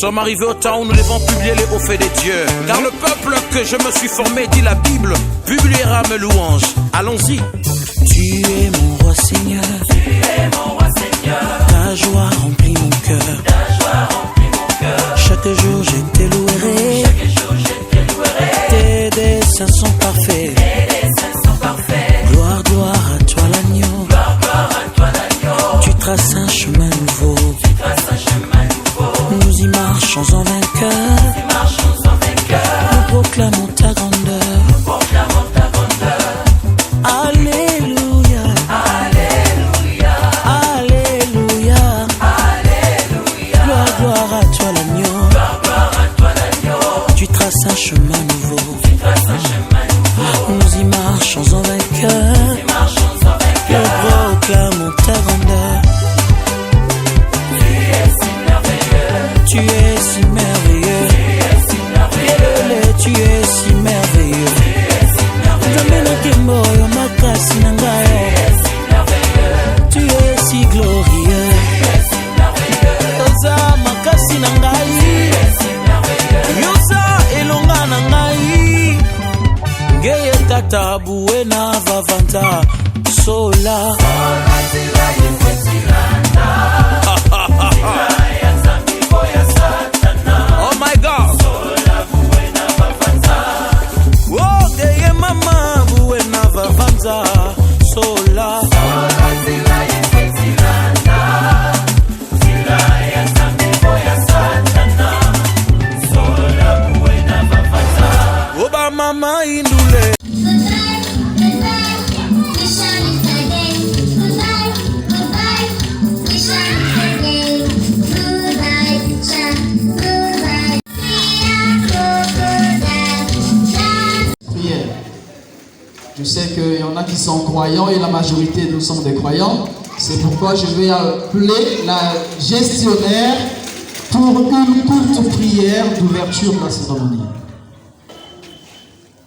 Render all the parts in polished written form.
sommes arrivés au temps où nous devons publier les hauts faits des dieux. Car le peuple que je me suis formé, dit la Bible, publiera mes louanges. Allons-y. Tu es mon roi Seigneur. Tu es mon roi Seigneur. Ta joie remplit mon cœur. Ta joie remplit mon cœur. Chaque jour je te louerai. Chaque jour je te louerai. Tes desseins sont parfaits. Tes desseins sont parfaits. Gloire, gloire à toi l'agneau. Gloire, gloire à toi l'agneau. Tu traces un chemin nouveau. Tu traces un chemin nouveau. Nous y marchons en vainqueur. Nous y marchons en vainqueur. Nous proclamons ta grandeur. Nous proclamons ta grandeur. Alléluia. Alléluia. Alléluia. Alléluia. Gloire, gloire à toi l'agneau. Gloire, gloire à toi l'agneau. Tu traces un chemin nouveau. Tu traces un chemin nouveau. Nous y marchons en vainqueur. Nous y marchons en vainqueur. Nous proclamons ta grandeur. Tu es si merveilleux. Tu es si merveilleux. Tu es si merveilleux. Tu es si merveilleux. Tu es si merveilleux. Tu es si glorieux. Tu es si merveilleux. Oza makasi na ngai. Tu es si merveilleux. Yosa elonga na ngai. Ngeye tata buena vavanta. Sola. Oh my God. Oh, ngeye mama buena vavanta. Sola. Oba mama indule. Prière. Je sais qu'il y en a qui sont croyants et la majorité nous sommes des croyants. C'est pourquoi je vais appeler la gestionnaire pour une courte prière d'ouverture de la cérémonie.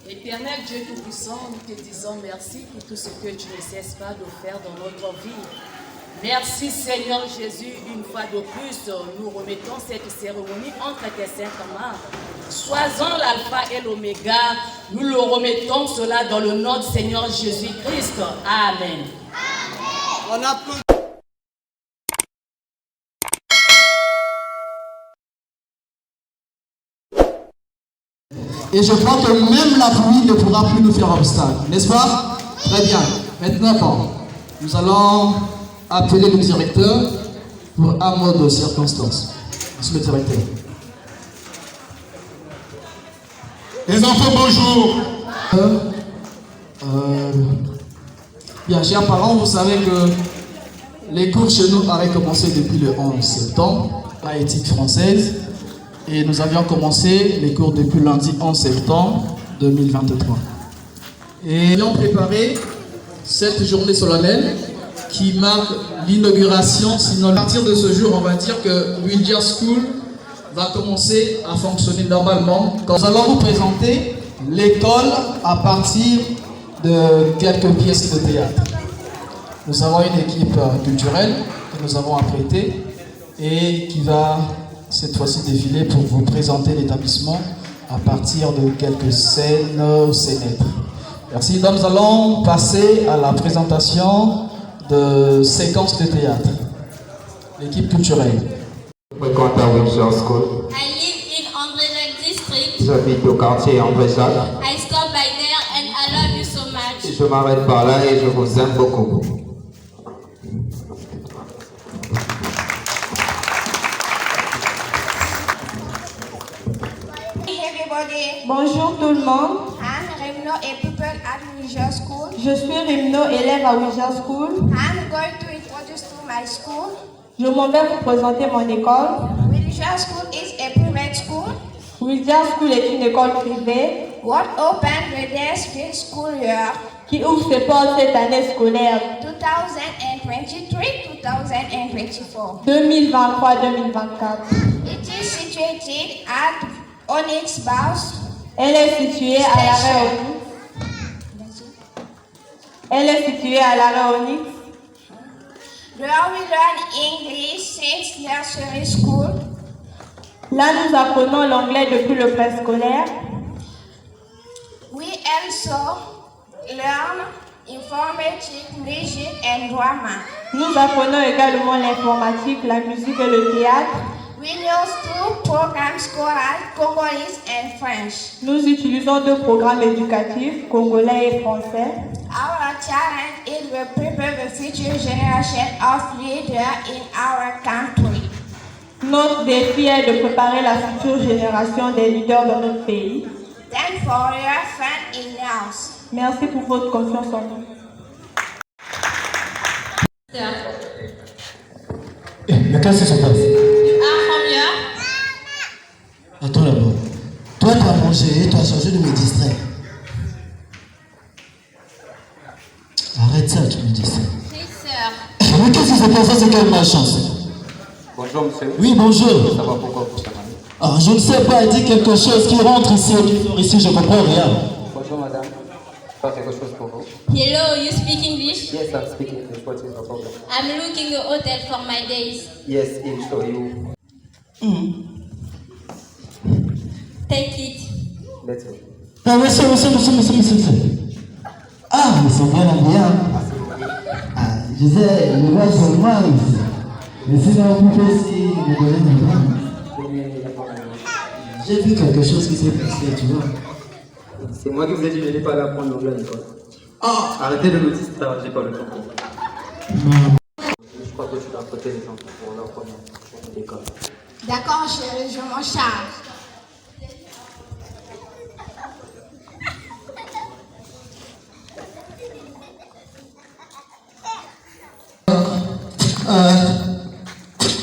Éternel Dieu Tout-Puissant, nous te disons merci pour tout ce que tu ne cesses pas de faire dans notre vie. Merci Seigneur Jésus, une fois de plus, nous remettons cette cérémonie entre tes saintes mains. Sois-en l'alpha et l'oméga, nous le remettons cela dans le nom du Seigneur Jésus-Christ. Amen. On applaudit. Et je crois que même la pluie ne pourra plus nous faire obstacle, n'est-ce pas? Très bien. Maintenant, nous allons appeler le directeur pour un mot de circonstance. Monsieur le directeur. Les enfants, bonjour. Bien, chers parents, vous savez que les cours chez nous avaient commencé depuis le 11 septembre, à éthique française, et nous avions commencé les cours depuis lundi 11 septembre 2023. Et nous avons préparé cette journée solennelle qui marque l'inauguration, sinon à partir de ce jour, on va dire que Wildia School va commencer à fonctionner normalement. Nous allons vous présenter l'école à partir de quelques pièces de théâtre. Nous avons une équipe culturelle que nous avons apprêtée et qui va cette fois-ci défiler pour vous présenter l'établissement à partir de quelques scènes ou scénettes. Merci. Donc nous allons passer à la présentation de séquences de théâtre. L'équipe culturelle. Je fréquente à Windsor School. I live in André-Jacques district. J'habite au quartier André-Jacques. I stop by there and I love you so much. Je m'arrête par là et je vous aime beaucoup. Bonjour tout le monde. I'm Rimno, a pupil at Windsor School. Je suis Rimno, élève à Windsor School. I'm going to introduce to my school. Je m'en vais vous présenter mon école. Windsor School is a private school. Windsor School est une école privée What opened with this school year qui ouvre ses portes cette année scolaire 2023-2024. 2023-2024. It is situated at Onyx Bus. Elle est située à l'arrêt Onyx. Elle est située à l'arrêt Onyx. Where we learn English since nursery school. Là, nous apprenons l'anglais depuis le préscolaire. We also learn informatique, music, and drama. Nous apprenons également l'informatique, la musique et le théâtre. We use 2 programs scolaires, Congolese and French. Nous utilisons 2 programmes éducatifs, congolais et français. Our challenge is to prepare the future generation of leaders in our country. Notre défi est de préparer la future génération des leaders dans notre pays. Thanks for your faith in us. Merci pour votre confiance en nous. La classe se passe. Combien? Attends d'abord. Toi, tu as mangé et tu as changé de me distraire. Arrête ça, tu me dis ça. Oui, sœur. Mais qu'est-ce qui se passe? C'est quelle malchance? Bonjour monsieur. Oui, bonjour. Ça va pourquoi vous savez? Ah, je ne sais pas, dis quelque chose qui rentre ici et qui sort ici, je comprends rien. Bonjour madame. Pas quelque chose pour vous? Hello, you speak English? Yes, I'm speaking English. What is the problem? I'm looking a hotel for my days. Yes, he'll show you. Take it. Let's go. Ah, monsieur. Ah, ils sont bien habillés. Ah, je sais, le gars sont mal ici. Mais sinon, vous pouvez aussi me donner du nom. J'ai vu quelque chose qui s'est passé, tu vois. C'est moi qui vous ai dit, je n'ai pas d'apprendre l'anglais à l'école. Ah! Arrêtez de me distraire, j'ai pas le temps. Je crois que tu dois côté les enfants pour leur première école. D'accord, chérie, je m'en charge.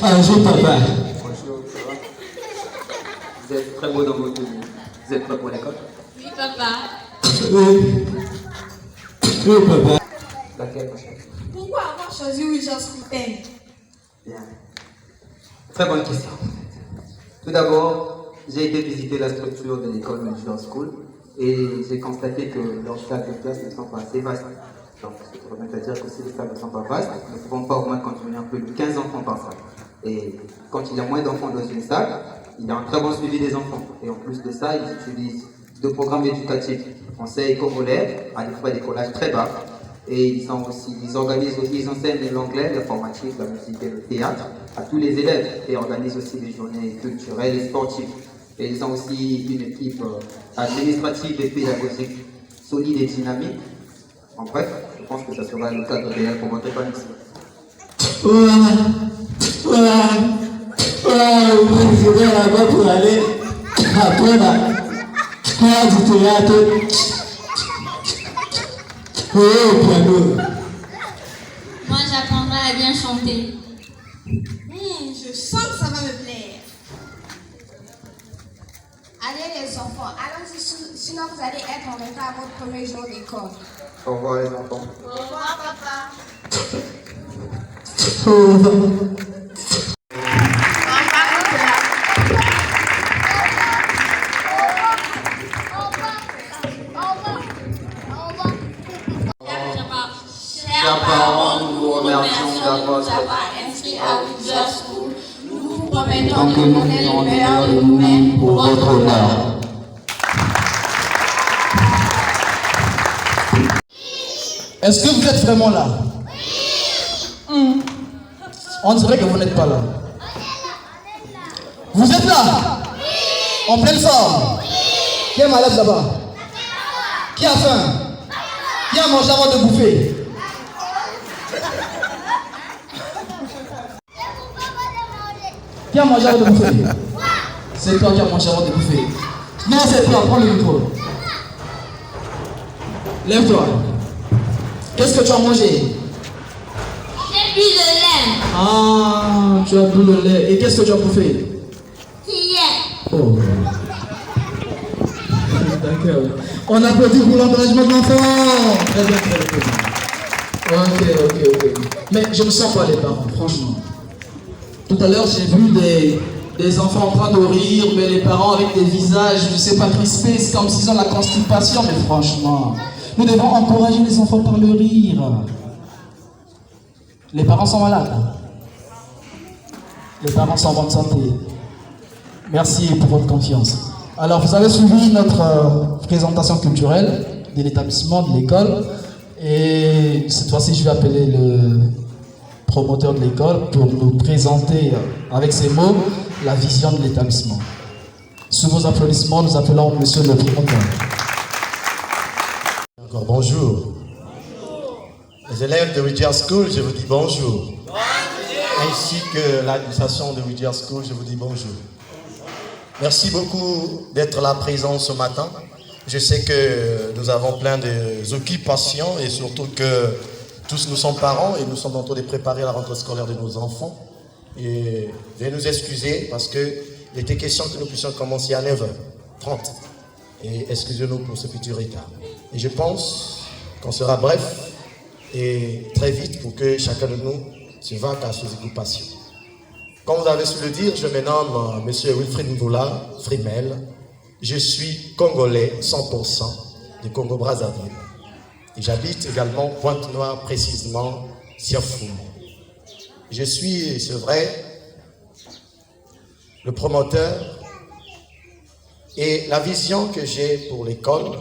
Bonjour papa. Bonjour, ça va? Vous êtes très beau dans votre tenue. Vous êtes prêt pour l'école? Oui, papa. Oui. Oui, papa. Laquelle prochaine? Pourquoi avoir choisi Wizard School? Bien. Très bonne question. Tout d'abord, j'ai été visiter la structure de l'école Wizard School et j'ai constaté que leurs salles de classe ne sont pas assez vastes. Donc, ce qui revient à dire que si les salles ne sont pas vastes, nous ne pouvons pas au moins contenir plus de 15 enfants par salle. Et quand il y a moins d'enfants dans une salle, il y a un très bon suivi des enfants. Et en plus de ça, ils utilisent 2 programmes éducatifs, français et congolais, à des frais d'écolage très bas. Et ils enseignent l'anglais, l'informatique, la musique et le théâtre à tous les élèves. Et organisent aussi des journées culturelles et sportives. Et ils ont aussi une équipe administrative et pédagogique solide et dynamique. En bref, je pense que ça sera le cadre idéal pour votre épanouissement. Je vais là-bas pour aller apprendre à du théâtre. Au piano. Moi, j'apprendrai à bien chanter. Je sens que ça va me plaire. Allez les enfants, allons-y, sinon vous allez être en retard à votre premier jour d'école. Au revoir les enfants. Au revoir papa. Chers parents, nous vous remercions d'avoir inscrit à Wizard School. Nous vous promettons Tant que nous faisons le meilleur de nous-mêmes pour votre honneur. Est-ce que vous êtes vraiment là? Oui. On dirait que vous n'êtes pas là. Vous êtes là? Oui. En pleine forme? Oui. Qui est malade là-bas? Qui a faim? Qui a mangé avant de bouffer? Qui a mangé avant de bouffer? C'est toi qui as mangé avant de bouffer. Non, c'est toi, prends le micro. Lève-toi. Qu'est-ce que tu as mangé? J'ai bu le lait. Ah, tu as bu le lait. Et qu'est-ce que tu as bouffé? Hier. Oh. D'accord. On applaudit pour l'encouragement de l'enfant. Très bien, très bien. Ok. Mais je ne sens pas les parents, franchement. Tout à l'heure, j'ai vu des enfants en train de rire, mais les parents avec des visages, je ne sais pas, crispés, c'est comme s'ils ont la constipation, mais franchement, nous devons encourager les enfants par le rire. Les parents sont malades. Les parents sont en bonne santé. Merci pour votre confiance. Alors, vous avez suivi notre présentation culturelle de l'établissement, de l'école. Et cette fois-ci, je vais appeler le promoteur de l'école pour nous présenter avec ses mots la vision de l'établissement. Sous vos applaudissements, nous appelons monsieur le promoteur. Encore bonjour. Les élèves de Whittier School, je vous dis bonjour. Ainsi que l'administration de Whittier School, je vous dis bonjour. Merci beaucoup d'être là présent ce matin. Je sais que nous avons plein d'occupations et surtout que tous nous sommes parents et nous sommes en train de préparer la rentrée scolaire de nos enfants. Et veuillez nous excuser parce qu'il était question que nous puissions commencer à 9h30. Et excusez-nous pour ce petit retard. Et je pense qu'on sera bref et très vite pour que chacun de nous se vaque à ses occupations. Comme vous avez su le dire, je me nomme M. Wilfried Mboula Frimel. Je suis congolais 100% du Congo-Brazzaville. Et j'habite également Pointe-Noire, précisément Siafoum. Je suis, c'est vrai, le promoteur et la vision que j'ai pour l'école,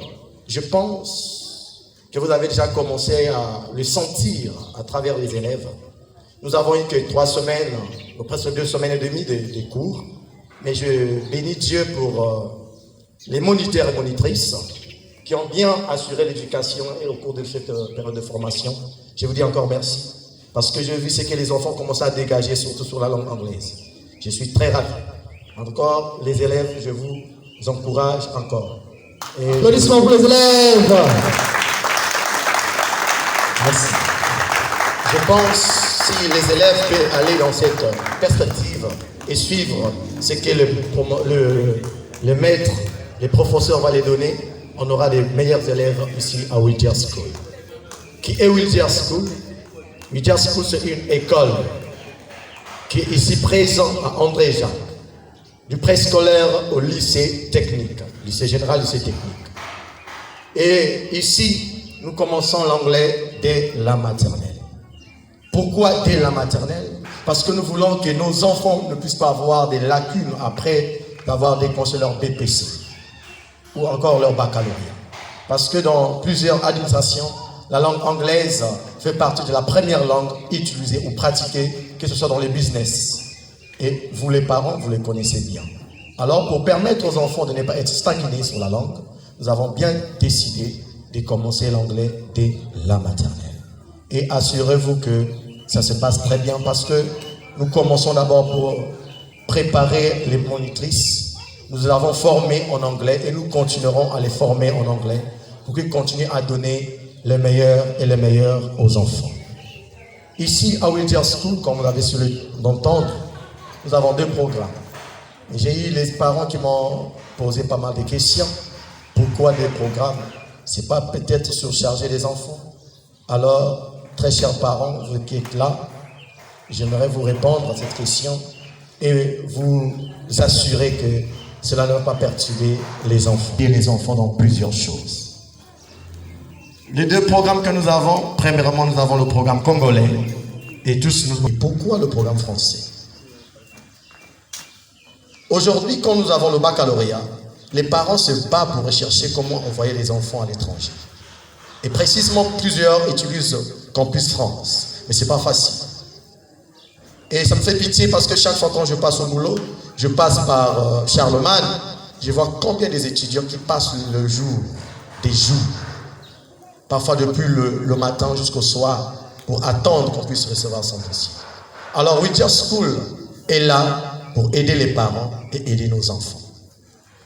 je pense que vous avez déjà commencé à le sentir à travers les élèves. Nous avons eu que 3 semaines, ou presque 2 semaines et demie de cours, mais je bénis Dieu pour les moniteurs et monitrices qui ont bien assuré l'éducation et au cours de cette période de formation. Je vous dis encore merci, parce que j'ai vu ce que les enfants commencent à dégager, surtout sur la langue anglaise. Je suis très ravi. Encore, les élèves, je vous encourage encore. Applaudissements pour les élèves. Merci. Je pense si les élèves peuvent aller dans cette perspective et suivre ce que le maître, les professeurs vont les donner, on aura des meilleurs élèves ici à Whittier School. Qui est Whittier School? Whittier School, c'est une école qui est ici présente à André-Jean, du préscolaire au lycée technique, lycée général, lycée technique. Et ici, nous commençons l'anglais dès la maternelle. Pourquoi dès la maternelle? Parce que nous voulons que nos enfants ne puissent pas avoir des lacunes après d'avoir décroché leur BPC ou encore leur baccalauréat. Parce que dans plusieurs administrations, la langue anglaise fait partie de la première langue utilisée ou pratiquée, que ce soit dans les business. Et vous les parents, vous les connaissez bien. Alors pour permettre aux enfants de ne pas être stagnés sur la langue, nous avons bien décidé de commencer l'anglais dès la maternelle. Et assurez-vous que ça se passe très bien parce que nous commençons d'abord pour préparer les monitrices. Nous les avons formés en anglais et nous continuerons à les former en anglais pour qu'ils continuent à donner le meilleur et le meilleur aux enfants. Ici, à Whittier School, comme vous avez su l'entendre, nous avons 2 programmes. J'ai eu les parents qui m'ont posé pas mal de questions. Pourquoi des programmes? C'est pas peut-être surcharger les enfants? Alors, très chers parents, vous qui êtes là, j'aimerais vous répondre à cette question et vous assurer que cela ne va pas perturber les enfants. Et les enfants dans plusieurs choses. Les 2 programmes que nous avons, premièrement, nous avons le programme congolais et tous nous... Et pourquoi le programme français? Aujourd'hui, quand nous avons le baccalauréat, les parents se battent pour rechercher comment envoyer les enfants à l'étranger. Et précisément, plusieurs utilisent Campus France. Mais ce n'est pas facile. Et ça me fait pitié parce que chaque fois quand je passe au boulot, je passe par Charlemagne, je vois combien des étudiants qui passent le jour, des jours, parfois depuis le matin jusqu'au soir, pour attendre qu'on puisse recevoir son dossier. Alors Whittier School est là pour aider les parents et aider nos enfants.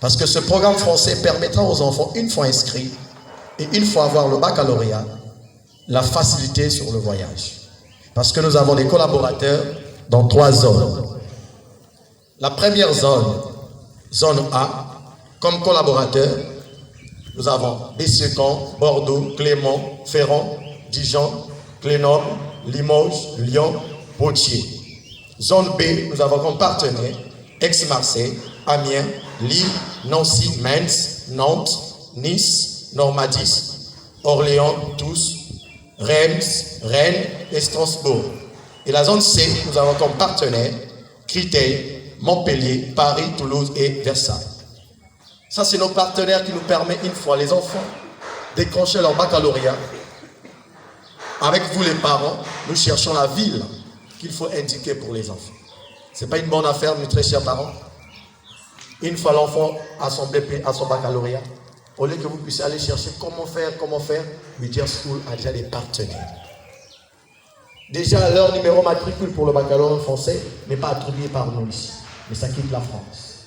Parce que ce programme français permettra aux enfants, une fois inscrits et une fois avoir le baccalauréat, la facilité sur le voyage. Parce que nous avons des collaborateurs dans 3 zones. La première zone, zone A, comme collaborateurs, nous avons Dessecan, Bordeaux, Clément, Ferrand, Dijon, Grenoble, Limoges, Lyon, Poitiers. Zone B, nous avons comme partenaires Aix-Marseille, Amiens, Lille, Nancy, Metz, Nantes, Nice, Normandie, Orléans, Toulouse, Reims, Rennes et Strasbourg. Et la zone C, nous avons comme partenaires Créteil, Montpellier, Paris, Toulouse et Versailles. Ça, c'est nos partenaires qui nous permettent, une fois les enfants, décrocher leur baccalauréat. Avec vous, les parents, nous cherchons la ville qu'il faut indiquer pour les enfants. Ce n'est pas une bonne affaire, mes très chers parents. Une fois l'enfant assemblé à son baccalauréat, au lieu que vous puissiez aller chercher comment faire, Whittier School a déjà des partenaires. Déjà, leur numéro matricule pour le baccalauréat français n'est pas attribué par nous ici, mais ça quitte la France.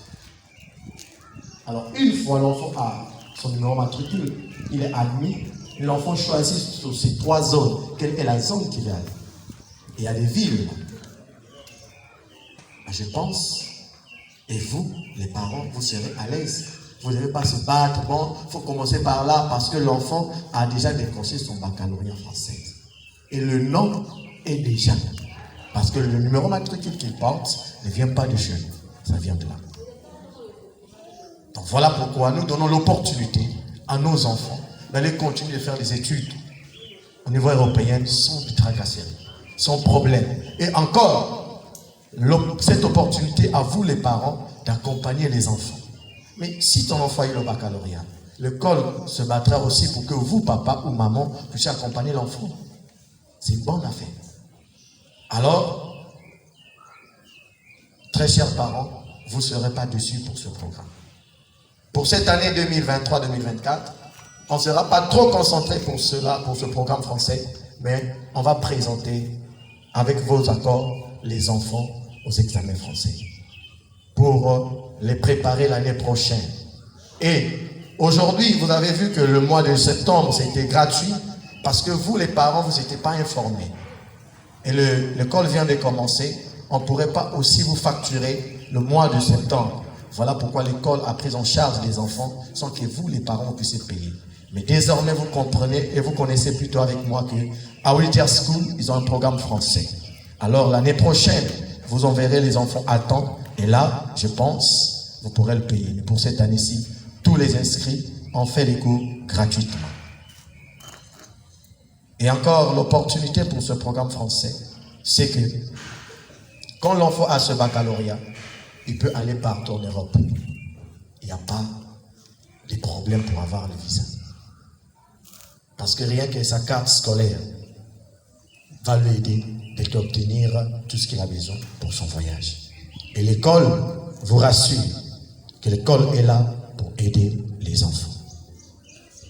Alors, une fois l'enfant a son numéro matricule, il est admis, et l'enfant choisit sur ces 3 zones, quelle est la zone qu'il va aller. Il y a des villes. Je pense, et vous, les parents, vous serez à l'aise. Vous ne devez pas se battre. Bon, il faut commencer par là parce que l'enfant a déjà décroché son baccalauréat français. Et le nom est déjà. Parce que le numéro matricule qu'il porte ne vient pas de chez nous. Ça vient de là. Donc voilà pourquoi nous donnons l'opportunité à nos enfants d'aller continuer de faire des études au niveau européen sans tracasserie, sans problème. Et encore, cette opportunité à vous les parents d'accompagner les enfants. Mais si ton enfant a eu le baccalauréat, l'école se battra aussi pour que vous, papa ou maman, puissiez accompagner l'enfant. C'est une bonne affaire. Alors, très chers parents, vous ne serez pas déçus pour ce programme. Pour cette année 2023-2024, on ne sera pas trop concentré pour cela, pour ce programme français, mais on va présenter avec vos accords les enfants aux examens français pour les préparer l'année prochaine. Et aujourd'hui, vous avez vu que le mois de septembre, c'était gratuit parce que vous, les parents, vous n'étiez pas informés. Et l'école vient de commencer, on ne pourrait pas aussi vous facturer le mois de septembre. Voilà pourquoi l'école a pris en charge les enfants sans que vous, les parents, puissiez payer. Mais désormais, vous comprenez et vous connaissez plutôt avec moi qu'à Whittier School, ils ont un programme français. Alors, l'année prochaine, vous enverrez les enfants à temps. Et là, je pense, vous pourrez le payer. Mais pour cette année-ci, tous les inscrits ont fait les cours gratuitement. Et encore, l'opportunité pour ce programme français, c'est que quand l'enfant a ce baccalauréat, il peut aller partout en Europe. Il n'y a pas de problème pour avoir le visa. Parce que rien que sa carte scolaire va lui aider d'obtenir tout ce qu'il a besoin pour son voyage. Et l'école vous rassure que l'école est là pour aider les enfants.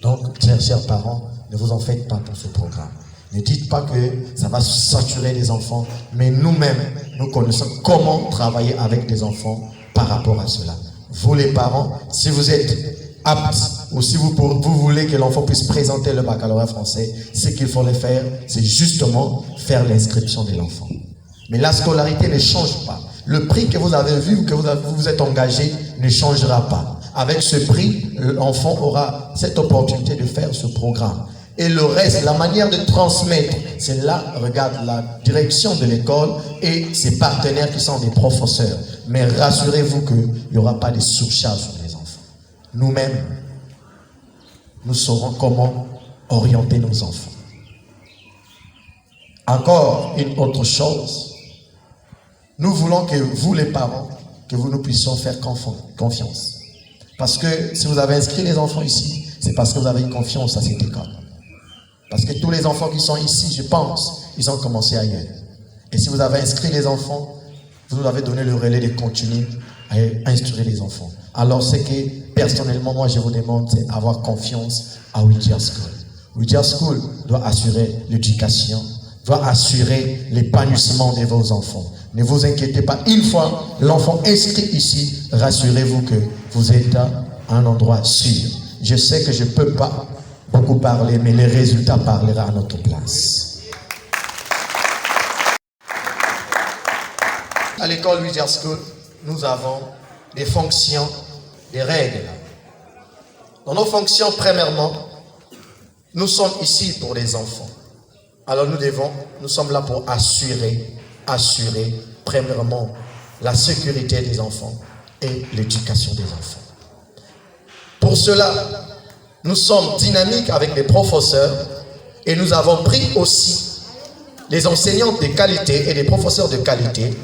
Donc, très chers parents, ne vous en faites pas pour ce programme. Ne dites pas que ça va saturer les enfants, mais nous-mêmes, nous connaissons comment travailler avec des enfants par rapport à cela. Vous les parents, si vous êtes aptes ou si vous voulez que l'enfant puisse présenter le baccalauréat français, ce qu'il faut le faire, c'est justement faire l'inscription de l'enfant. Mais la scolarité ne change pas. Le prix que vous avez vu ou que vous êtes engagé ne changera pas. Avec ce prix, l'enfant aura cette opportunité de faire ce programme. Et le reste, la manière de transmettre, c'est là, regarde, la direction de l'école et ses partenaires qui sont des professeurs. Mais rassurez-vous qu'il n'y aura pas de surcharge sur les enfants. Nous-mêmes, nous saurons comment orienter nos enfants. Encore une autre chose, nous voulons que vous, les parents, que vous nous puissions faire confiance. Parce que si vous avez inscrit les enfants ici, c'est parce que vous avez confiance à cette école. Parce que tous les enfants qui sont ici, je pense, ils ont commencé ailleurs. Et si vous avez inscrit les enfants, vous nous avez donné le relais de continuer à instruire les enfants. Alors, ce que personnellement, moi, je vous demande, c'est avoir confiance à Whittier School. Whittier School doit assurer l'éducation, doit assurer l'épanouissement de vos enfants. Ne vous inquiétez pas. Une fois l'enfant inscrit ici, rassurez-vous que vous êtes à un endroit sûr. Je sais que je ne peux pas beaucoup parler, mais les résultats parleront à notre place. À l'école Whittier School, nous avons des fonctions, des règles. Dans nos fonctions, premièrement, nous sommes ici pour les enfants. Alors nous sommes là pour assurer premièrement la sécurité des enfants et l'éducation des enfants. Pour cela, nous sommes dynamiques avec les professeurs et nous avons pris aussi des enseignants de qualité et des professeurs de qualité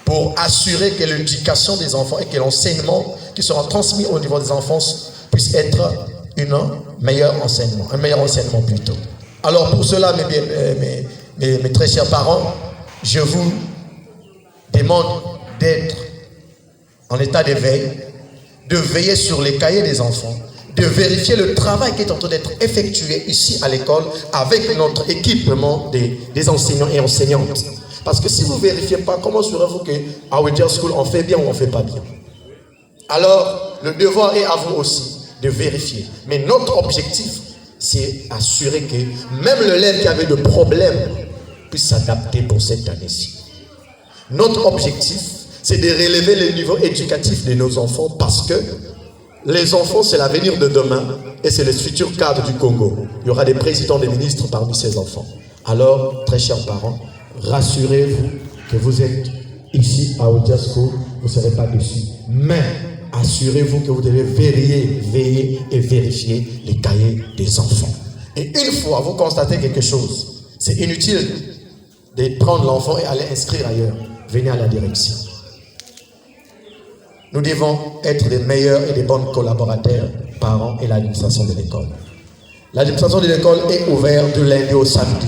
pour assurer que l'éducation des enfants et que l'enseignement qui sera transmis au niveau des enfants puisse être un meilleur enseignement plutôt. Alors pour cela, mes très chers parents, je vous demande d'être en état de veille, de veiller sur les cahiers des enfants, de vérifier le travail qui est en train d'être effectué ici à l'école avec notre équipement des enseignants et enseignantes. Parce que si vous ne vérifiez pas, comment saurez-vous qu'à Whittier School on fait bien ou on ne fait pas bien? Alors, le devoir est à vous aussi de vérifier. Mais notre objectif, c'est assurer que même l'élève qui avait de problèmes puisse s'adapter pour cette année-ci. Notre objectif, c'est de relever le niveau éducatif de nos enfants parce que les enfants, c'est l'avenir de demain et c'est le futur cadre du Congo. Il y aura des présidents, des ministres parmi ces enfants. Alors, très chers parents, rassurez-vous que vous êtes ici à Whittier School, vous ne serez pas dessus. Mais assurez-vous que vous devez veiller et vérifier les cahiers des enfants. Et une fois vous constatez quelque chose, c'est inutile de prendre l'enfant et aller inscrire ailleurs. Venez à la direction. Nous devons être des meilleurs et des bons collaborateurs, parents et l'administration de l'école. L'administration de l'école est ouverte de lundi au samedi.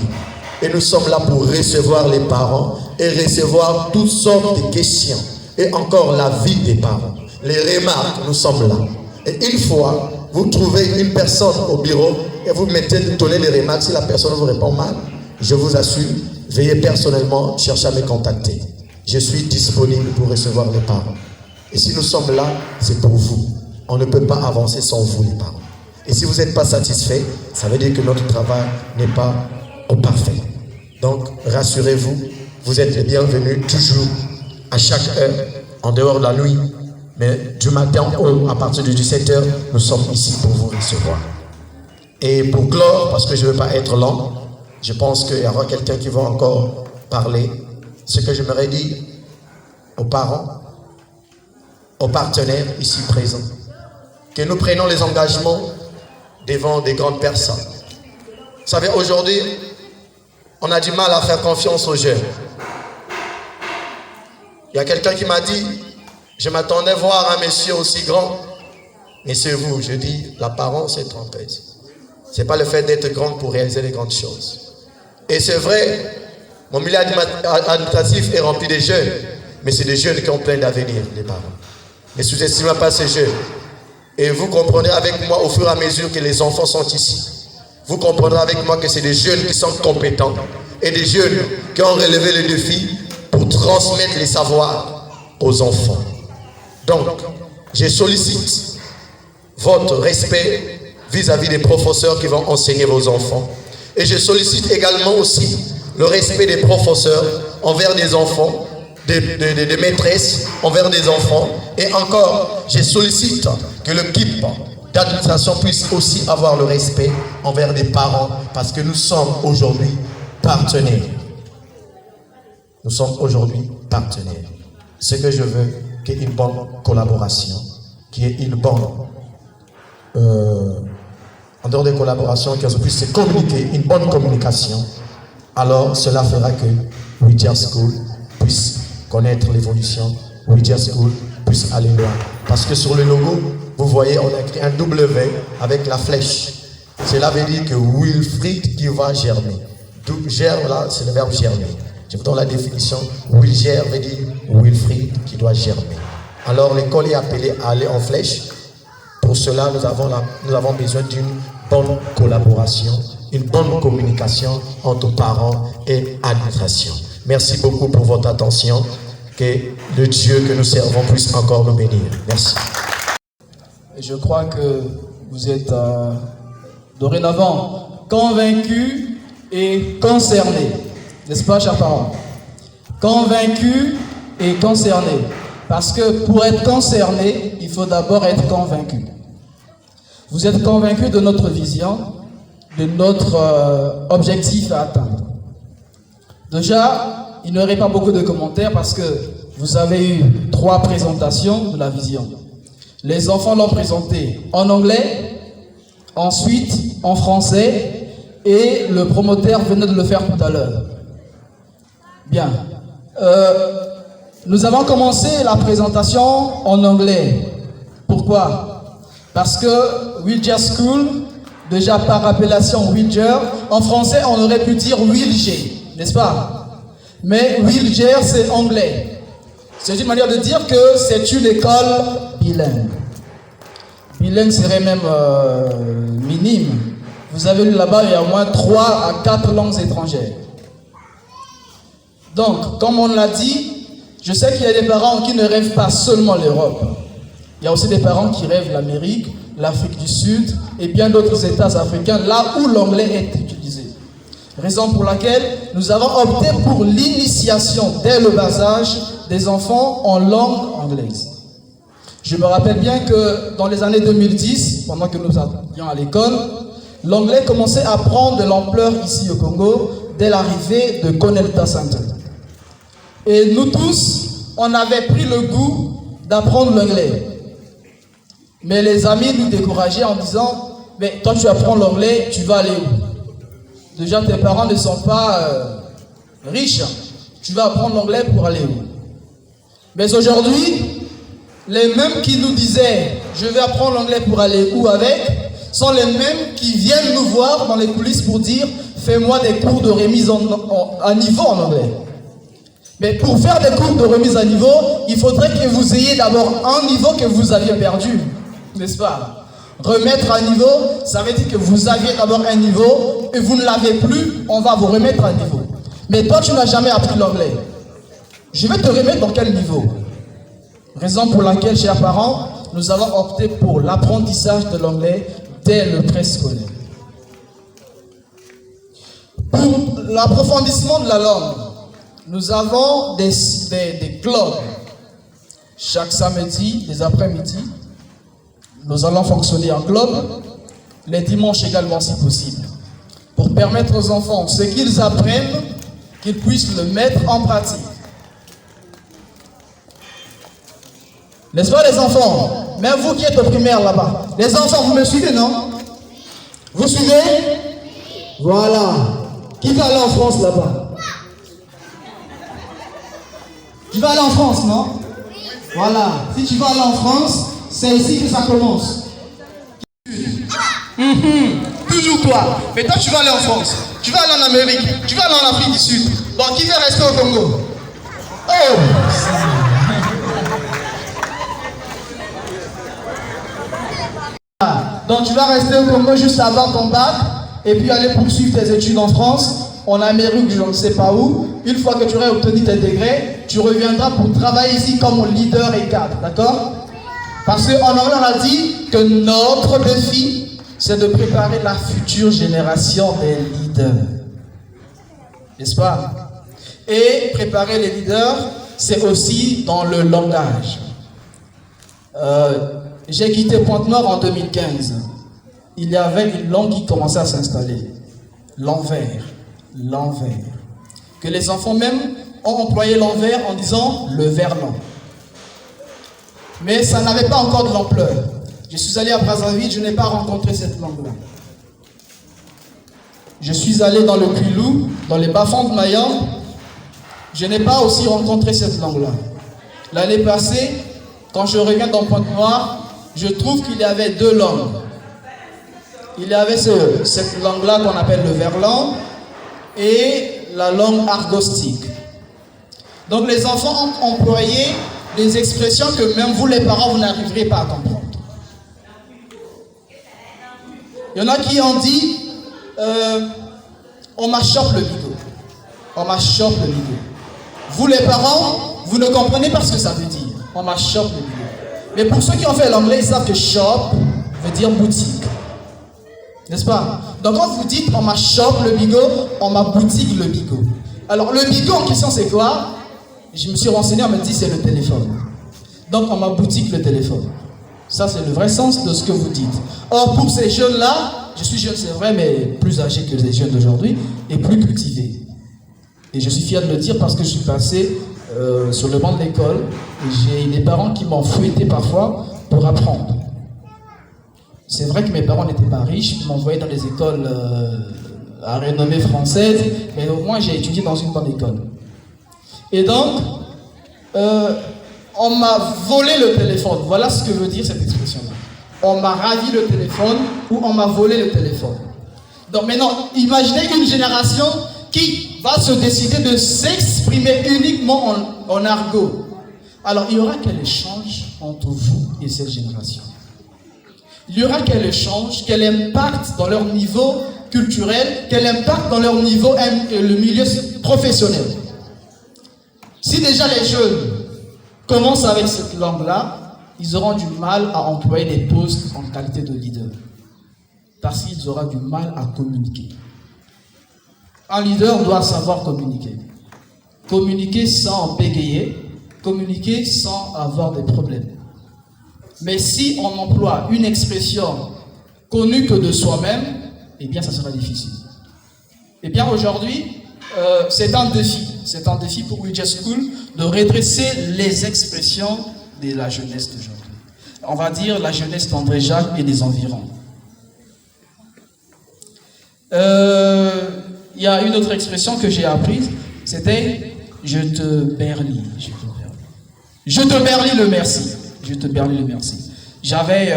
Et nous sommes là pour recevoir les parents et recevoir toutes sortes de questions. Et encore la vie des parents. Les remarques, nous sommes là. Et une fois, vous trouvez une personne au bureau et vous mettez de donner les remarques. Si la personne vous répond mal, je vous assure, veuillez personnellement chercher à me contacter. Je suis disponible pour recevoir les parents. Et si nous sommes là, c'est pour vous. On ne peut pas avancer sans vous, les parents. Et si vous n'êtes pas satisfait, ça veut dire que notre travail n'est pas au parfait. Donc, rassurez-vous, vous êtes les bienvenus toujours, à chaque heure, en dehors de la nuit. Mais du matin, à partir de 17h, nous sommes ici pour vous recevoir. Et pour clore, parce que je ne veux pas être lent, je pense qu'il y aura quelqu'un qui va encore parler. Ce que j'aimerais dire aux parents, aux partenaires ici présents, que nous prenons les engagements devant des grandes personnes. Vous savez, aujourd'hui, on a du mal à faire confiance aux jeunes. Il y a quelqu'un qui m'a dit, je m'attendais à voir un monsieur aussi grand, mais c'est vous. Je dis, l'apparence est trompeuse. Ce n'est pas le fait d'être grand pour réaliser les grandes choses. Et c'est vrai, mon milieu administratif est rempli de jeunes, mais c'est des jeunes qui ont plein d'avenir, les parents. Ne sous-estimez pas ces jeunes. Et vous comprendrez avec moi au fur et à mesure que les enfants sont ici. Vous comprendrez avec moi que c'est des jeunes qui sont compétents et des jeunes qui ont relevé le défi pour transmettre les savoirs aux enfants. Donc, je sollicite votre respect vis-à-vis des professeurs qui vont enseigner vos enfants. Et je sollicite également aussi le respect des professeurs envers des enfants, des maîtresses envers des enfants. Et encore, je sollicite que l'équipe d'administration puisse aussi avoir le respect envers des parents parce que nous sommes aujourd'hui partenaires. Nous sommes aujourd'hui partenaires. Ce que je veux, qu'il y ait une bonne collaboration, qu'il y ait une bonne... en dehors des collaborations, qu'on puisse se communiquer, une bonne communication. Alors, cela fera que Whittier School puisse connaître l'évolution, Whittier School puisse aller loin. Parce que sur le logo, vous voyez, on a écrit un W avec la flèche. Cela veut dire que Wilfried qui va germer. Germe là, c'est le verbe germer. Je vous donne la définition. Wilger veut dire Wilfried qui doit germer. Alors l'école est appelée à aller en flèche. Pour cela, nous avons besoin d'une bonne collaboration, une bonne communication entre parents et administration. Merci beaucoup pour votre attention. Que le Dieu que nous servons puisse encore nous bénir. Merci. Je crois que vous êtes dorénavant convaincus et concernés. N'est-ce pas, chers parents? Convaincus et concernés. Parce que pour être concerné, il faut d'abord être convaincu. Vous êtes convaincus de notre vision, de notre objectif à atteindre. Déjà, il n'y aurait pas beaucoup de commentaires parce que vous avez eu 3 présentations de la vision. Les enfants l'ont présenté en anglais, ensuite en français, et le promoteur venait de le faire tout à l'heure. Bien. Nous avons commencé la présentation en anglais. Pourquoi? Parce que Wilger School, déjà par appellation Wilger, en français on aurait pu dire Wilger, n'est-ce pas? Mais Wilger c'est anglais. C'est une manière de dire que c'est une école bilingue. Bilingue serait même minime. Vous avez lu là-bas, il y a au moins 3 à 4 langues étrangères. Donc, comme on l'a dit, je sais qu'il y a des parents qui ne rêvent pas seulement l'Europe. Il y a aussi des parents qui rêvent l'Amérique, l'Afrique du Sud et bien d'autres États africains, là où l'anglais est utilisé. Raison pour laquelle nous avons opté pour l'initiation dès le bas âge des enfants en langue anglaise. Je me rappelle bien que dans les années 2010, pendant que nous étions à l'école, l'anglais commençait à prendre de l'ampleur ici au Congo dès l'arrivée de Connecta Center. Et nous tous, on avait pris le goût d'apprendre l'anglais. Mais les amis nous décourageaient en disant « Mais toi tu apprends l'anglais, tu vas aller où? Déjà tes parents ne sont pas riches, tu vas apprendre l'anglais pour aller où ?» Mais aujourd'hui, les mêmes qui nous disaient « Je vais apprendre l'anglais pour aller où avec ?» sont les mêmes qui viennent nous voir dans les coulisses pour dire « Fais-moi des cours de remise à niveau en anglais. » Mais pour faire des cours de remise à niveau, il faudrait que vous ayez d'abord un niveau que vous aviez perdu, n'est-ce pas? Remettre à niveau, ça veut dire que vous aviez d'abord un niveau et vous ne l'avez plus, on va vous remettre à niveau. Mais toi, tu n'as jamais appris l'anglais. Je vais te remettre dans quel niveau? Raison pour laquelle, chers parents, nous avons opté pour l'apprentissage de l'anglais dès le préscolaire. Pour l'approfondissement de la langue, nous avons des clubs. Chaque samedi, les après-midi, nous allons fonctionner en club, les dimanches également si possible, pour permettre aux enfants ce qu'ils apprennent, qu'ils puissent le mettre en pratique. N'est-ce pas les enfants? Même vous qui êtes au primaire là-bas. Les enfants, vous me suivez, non? Vous suivez? Voilà. Qui va aller en France là-bas? Tu vas aller en France, non? Voilà. Si tu vas aller en France, c'est ici que ça commence. Toujours toi. Mais toi, tu vas aller en France. Tu vas aller en Amérique. Tu vas aller en Afrique du Sud. Bon, qui va rester au Congo? Oh! Donc tu vas rester au Congo juste avant ton bac et puis aller poursuivre tes études en France, en Amérique, je ne sais pas où. Une fois que tu auras obtenu tes degrés, tu reviendras pour travailler ici comme leader et cadre, d'accord? Parce qu'en anglais, on a dit que notre défi, c'est de préparer la future génération des leaders. N'est-ce pas? Et préparer les leaders, c'est aussi dans le langage. J'ai quitté Pointe-Noire en 2015. Il y avait une langue qui commençait à s'installer. L'envers. L'envers. Que les enfants même ont employé l'envers en disant le verlan. Mais ça n'avait pas encore de l'ampleur. Je suis allé à Brazzaville, je n'ai pas rencontré cette langue-là. Je suis allé dans le Kwilu, dans les bas-fonds de Mayenne. Je n'ai pas aussi rencontré cette langue-là. L'année passée, quand je reviens dans Pointe-Noire, je trouve qu'il y avait deux langues. Il y avait cette langue-là qu'on appelle le verlan et la langue argostique. Donc les enfants ont employé des expressions que même vous les parents, vous n'arriverez pas à comprendre. Il y en a qui ont dit on m'achoppe le bigot. On m'achoppe le bigot. Vous les parents, vous ne comprenez pas ce que ça veut dire. On m'achoppe le bigot. Mais pour ceux qui ont fait l'anglais, ils savent que shop veut dire boutique. N'est-ce pas? Donc quand vous dites on m'achoppe le bigot, on m'a boutique le bigot. Alors le bigot en question c'est quoi? Je me suis renseigné, on me dit c'est le téléphone. Donc on m'a boutique le téléphone. Ça c'est le vrai sens de ce que vous dites. Or pour ces jeunes-là, je suis jeune c'est vrai, mais plus âgé que les jeunes d'aujourd'hui et plus cultivé. Et je suis fier de le dire parce que je suis passé sur le banc de l'école et j'ai des parents qui m'ont fouetté parfois pour apprendre. C'est vrai que mes parents n'étaient pas riches, ils m'envoyaient dans des écoles à renommée française, mais au moins j'ai étudié dans une bonne école. Et donc, On m'a volé le téléphone. Voilà ce que veut dire cette expression-là. On m'a ravi le téléphone ou on m'a volé le téléphone. Donc maintenant, imaginez une génération qui va se décider de s'exprimer uniquement en argot. Alors, il y aura quel échange entre vous et cette génération? Il y aura quel échange, quel impact dans leur niveau culturel, quel impact dans leur niveau, le milieu professionnel. Si déjà les jeunes commencent avec cette langue-là, ils auront du mal à employer des postes en qualité de leader. Parce qu'ils auront du mal à communiquer. Un leader doit savoir communiquer. Communiquer sans bégayer, communiquer sans avoir des problèmes. Mais si on emploie une expression connue que de soi-même, eh bien ça sera difficile. Eh bien aujourd'hui, c'est un défi. C'est un défi pour We Just School de redresser les expressions de la jeunesse d'aujourd'hui. On va dire la jeunesse d'André Jacques et des environs. Il y a une autre expression que j'ai apprise, c'était « je te berlis ». Je te berlis le merci. Je te berlis le merci. J'avais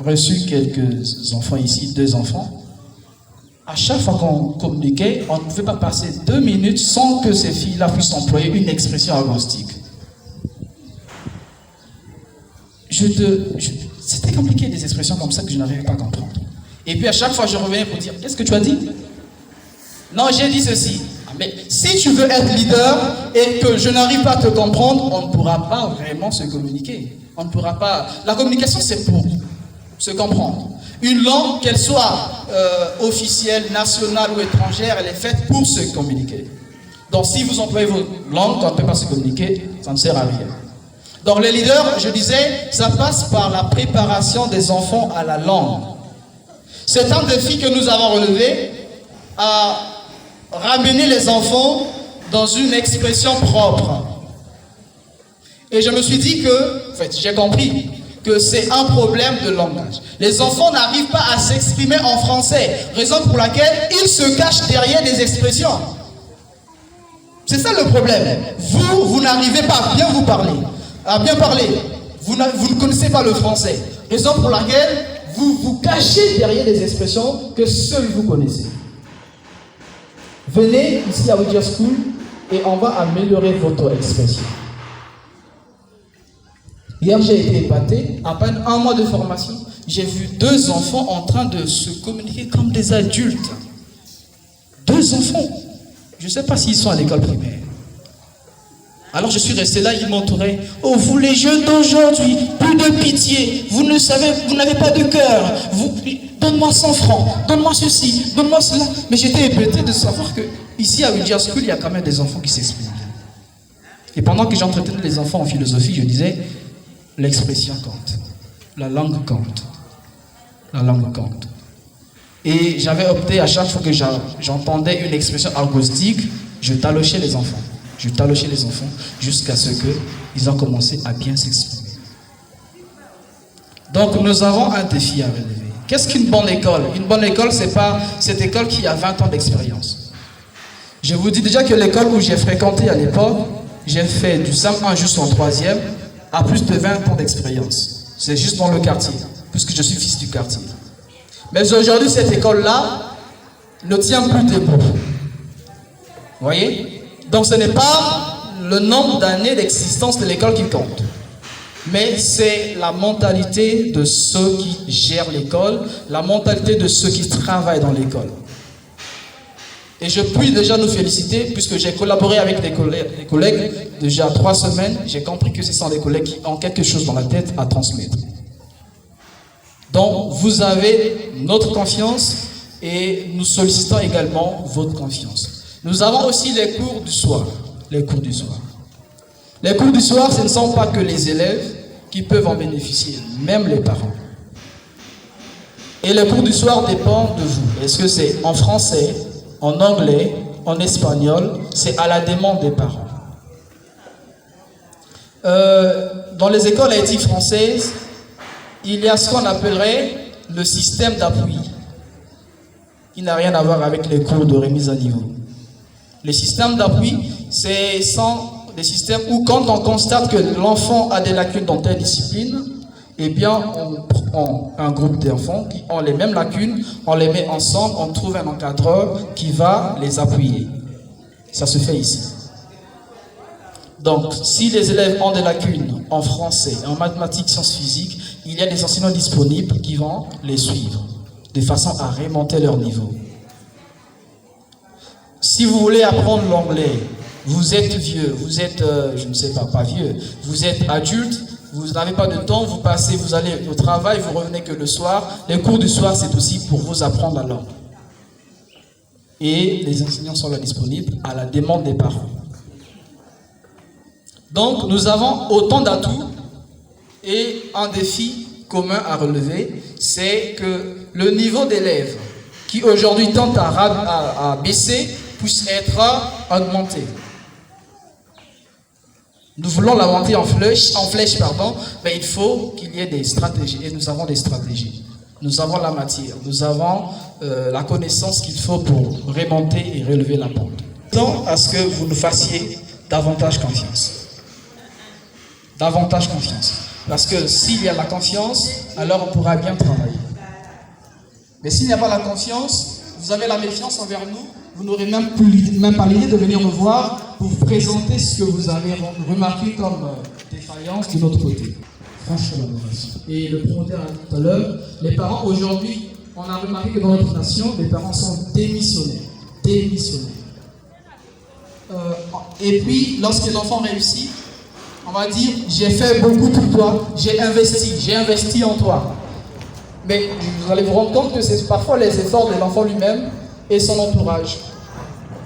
reçu quelques enfants ici, 2 enfants. À chaque fois qu'on communiquait, on ne pouvait pas passer 2 minutes sans que ces filles-là puissent employer une expression agnostique. C'était compliqué, des expressions comme ça que je n'arrivais pas à comprendre. Et puis à chaque fois, je revenais pour dire, qu'est-ce que tu as dit? Non, j'ai dit ceci. Mais si tu veux être leader et que je n'arrive pas à te comprendre, on ne pourra pas vraiment se communiquer. On ne pourra pas... La communication, c'est pour se comprendre. Une langue, qu'elle soit officielle, nationale ou étrangère, elle est faite pour se communiquer. Donc si vous employez votre langue, quand on ne peut pas se communiquer, ça ne sert à rien. Donc les leaders, je disais, ça passe par la préparation des enfants à la langue. C'est un défi que nous avons relevé, à ramener les enfants dans une expression propre. Et je me suis dit que, en fait, j'ai compris que c'est un problème de langage. Les enfants n'arrivent pas à s'exprimer en français, raison pour laquelle ils se cachent derrière des expressions. C'est ça le problème. Vous n'arrivez pas à bien vous parler, à bien parler. Vous ne connaissez pas le français, raison pour laquelle vous vous cachez derrière des expressions que seuls vous connaissez. Venez ici à We Just School et on va améliorer votre expression. Hier, j'ai été épaté. À peine 1 mois de formation, j'ai vu 2 enfants en train de se communiquer comme des adultes. 2 enfants. Je ne sais pas s'ils sont à l'école primaire. Alors je suis resté là, ils m'entouraient. Oh, vous les jeunes d'aujourd'hui, plus de pitié. Vous n'avez pas de cœur. Donne-moi 100 francs, donne-moi ceci, donne-moi cela. Mais j'étais épaté de savoir que ici à We Just School, il y a quand même des enfants qui s'expriment. Et pendant que j'entretenais les enfants en philosophie, je disais, l'expression compte, la langue compte, la langue compte. Et j'avais opté à chaque fois que j'entendais une expression agnostique, je talochais les enfants. Je talochais les enfants jusqu'à ce qu'ils ont commencé à bien s'exprimer. Donc nous avons un défi à relever. Qu'est-ce qu'une bonne école? Une bonne école, ce n'est pas cette école qui a 20 ans d'expérience. Je vous dis déjà que l'école où j'ai fréquenté à l'époque, j'ai fait du SAM1 jusqu'en 3e, à plus de 20 ans d'expérience. C'est juste dans le quartier, puisque je suis fils du quartier. Mais aujourd'hui, cette école-là ne tient plus debout. Vous voyez? Donc ce n'est pas le nombre d'années d'existence de l'école qui compte. Mais c'est la mentalité de ceux qui gèrent l'école, la mentalité de ceux qui travaillent dans l'école. Et je puis déjà nous féliciter, puisque j'ai collaboré avec des collègues déjà 3 semaines, j'ai compris que ce sont des collègues qui ont quelque chose dans la tête à transmettre. Donc vous avez notre confiance et nous sollicitons également votre confiance. Nous avons aussi les cours du soir. Les cours du soir. Les cours du soir, ce ne sont pas que les élèves qui peuvent en bénéficier, même les parents. Et les cours du soir dépendent de vous. Est-ce que c'est en français, en anglais, en espagnol? C'est à la demande des parents. Dans les écoles haïtiques françaises, il y a ce qu'on appellerait le système d'appui, qui n'a rien à voir avec les cours de remise à niveau. Les systèmes d'appui, ce sont des systèmes où quand on constate que l'enfant a des lacunes dans telle discipline, eh bien, on prend un groupe d'enfants qui ont les mêmes lacunes, on les met ensemble, on trouve un encadreur qui va les appuyer. Ça se fait ici. Donc, si les élèves ont des lacunes en français, en mathématiques, sciences physiques, il y a des enseignants disponibles qui vont les suivre, de façon à remonter leur niveau. Si vous voulez apprendre l'anglais, vous êtes vieux, vous êtes, je ne sais pas vieux, vous êtes adulte, vous n'avez pas de temps, vous allez au travail, vous revenez que le soir. Les cours du soir, c'est aussi pour vous apprendre la langue. Et les enseignants sont là disponibles à la demande des parents. Donc, nous avons autant d'atouts et un défi commun à relever, c'est que le niveau d'élèves qui aujourd'hui tente à baisser puisse être augmenté. Nous voulons la montée en flèche, mais il faut qu'il y ait des stratégies. Et nous avons des stratégies. Nous avons la matière, nous avons la connaissance qu'il faut pour remonter et relever la pente. Tant à ce que vous nous fassiez davantage confiance. Davantage confiance. Parce que s'il y a la confiance, alors on pourra bien travailler. Mais s'il n'y a pas la confiance, vous avez la méfiance envers nous, vous n'aurez même pas l'idée de venir me voir pour vous présenter ce que vous avez remarqué comme défaillance de notre côté. Franchement. Et le promoteur a dit tout à l'heure, les parents aujourd'hui, on a remarqué que dans notre nation, les parents sont démissionnaires. Et puis, lorsque l'enfant réussit, on va dire, j'ai fait beaucoup pour toi, j'ai investi en toi. Mais vous allez vous rendre compte que c'est parfois les efforts de l'enfant lui-même et son entourage.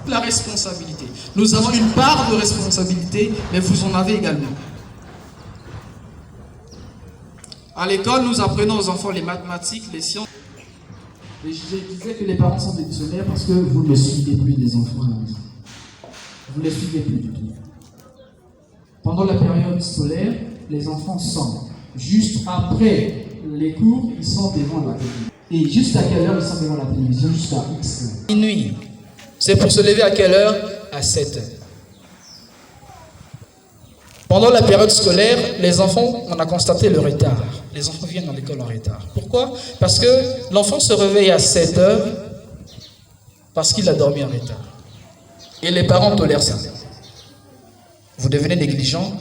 La responsabilité. Nous avons une part de responsabilité, mais vous en avez également. À l'école, nous apprenons aux enfants les mathématiques, les sciences. Et je disais que les parents sont démissionnaires parce que vous ne suivez plus les enfants à la maison. Vous ne les suivez plus du tout. Pendant la période scolaire, les enfants sont juste après les cours, ils sont devant la télévision. Et juste à quelle heure ils sont devant la télévision? Jusqu'à X heures. Minuit. C'est pour se lever à quelle heure? À 7 heures. Pendant la période scolaire, les enfants, on a constaté le retard. Les enfants viennent à l'école en retard. Pourquoi? Parce que l'enfant se réveille à 7 heures parce qu'il a dormi en retard. Et les parents tolèrent ça. Vous devenez négligent,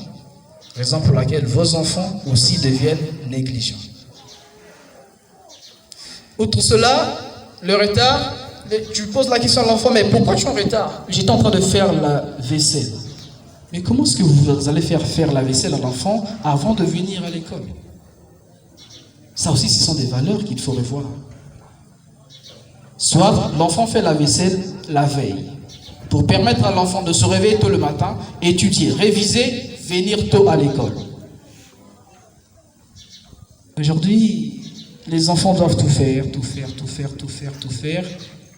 raison pour laquelle vos enfants aussi deviennent négligents. Outre cela, le retard, tu poses la question à l'enfant, mais pourquoi tu es en retard? J'étais en train de faire la vaisselle. Mais comment est-ce que vous allez faire la vaisselle à l'enfant avant de venir à l'école? Ça aussi, ce sont des valeurs qu'il faut revoir. Soit l'enfant fait la vaisselle la veille, pour permettre à l'enfant de se réveiller tôt le matin, étudier, réviser, venir tôt à l'école. Aujourd'hui, les enfants doivent tout faire,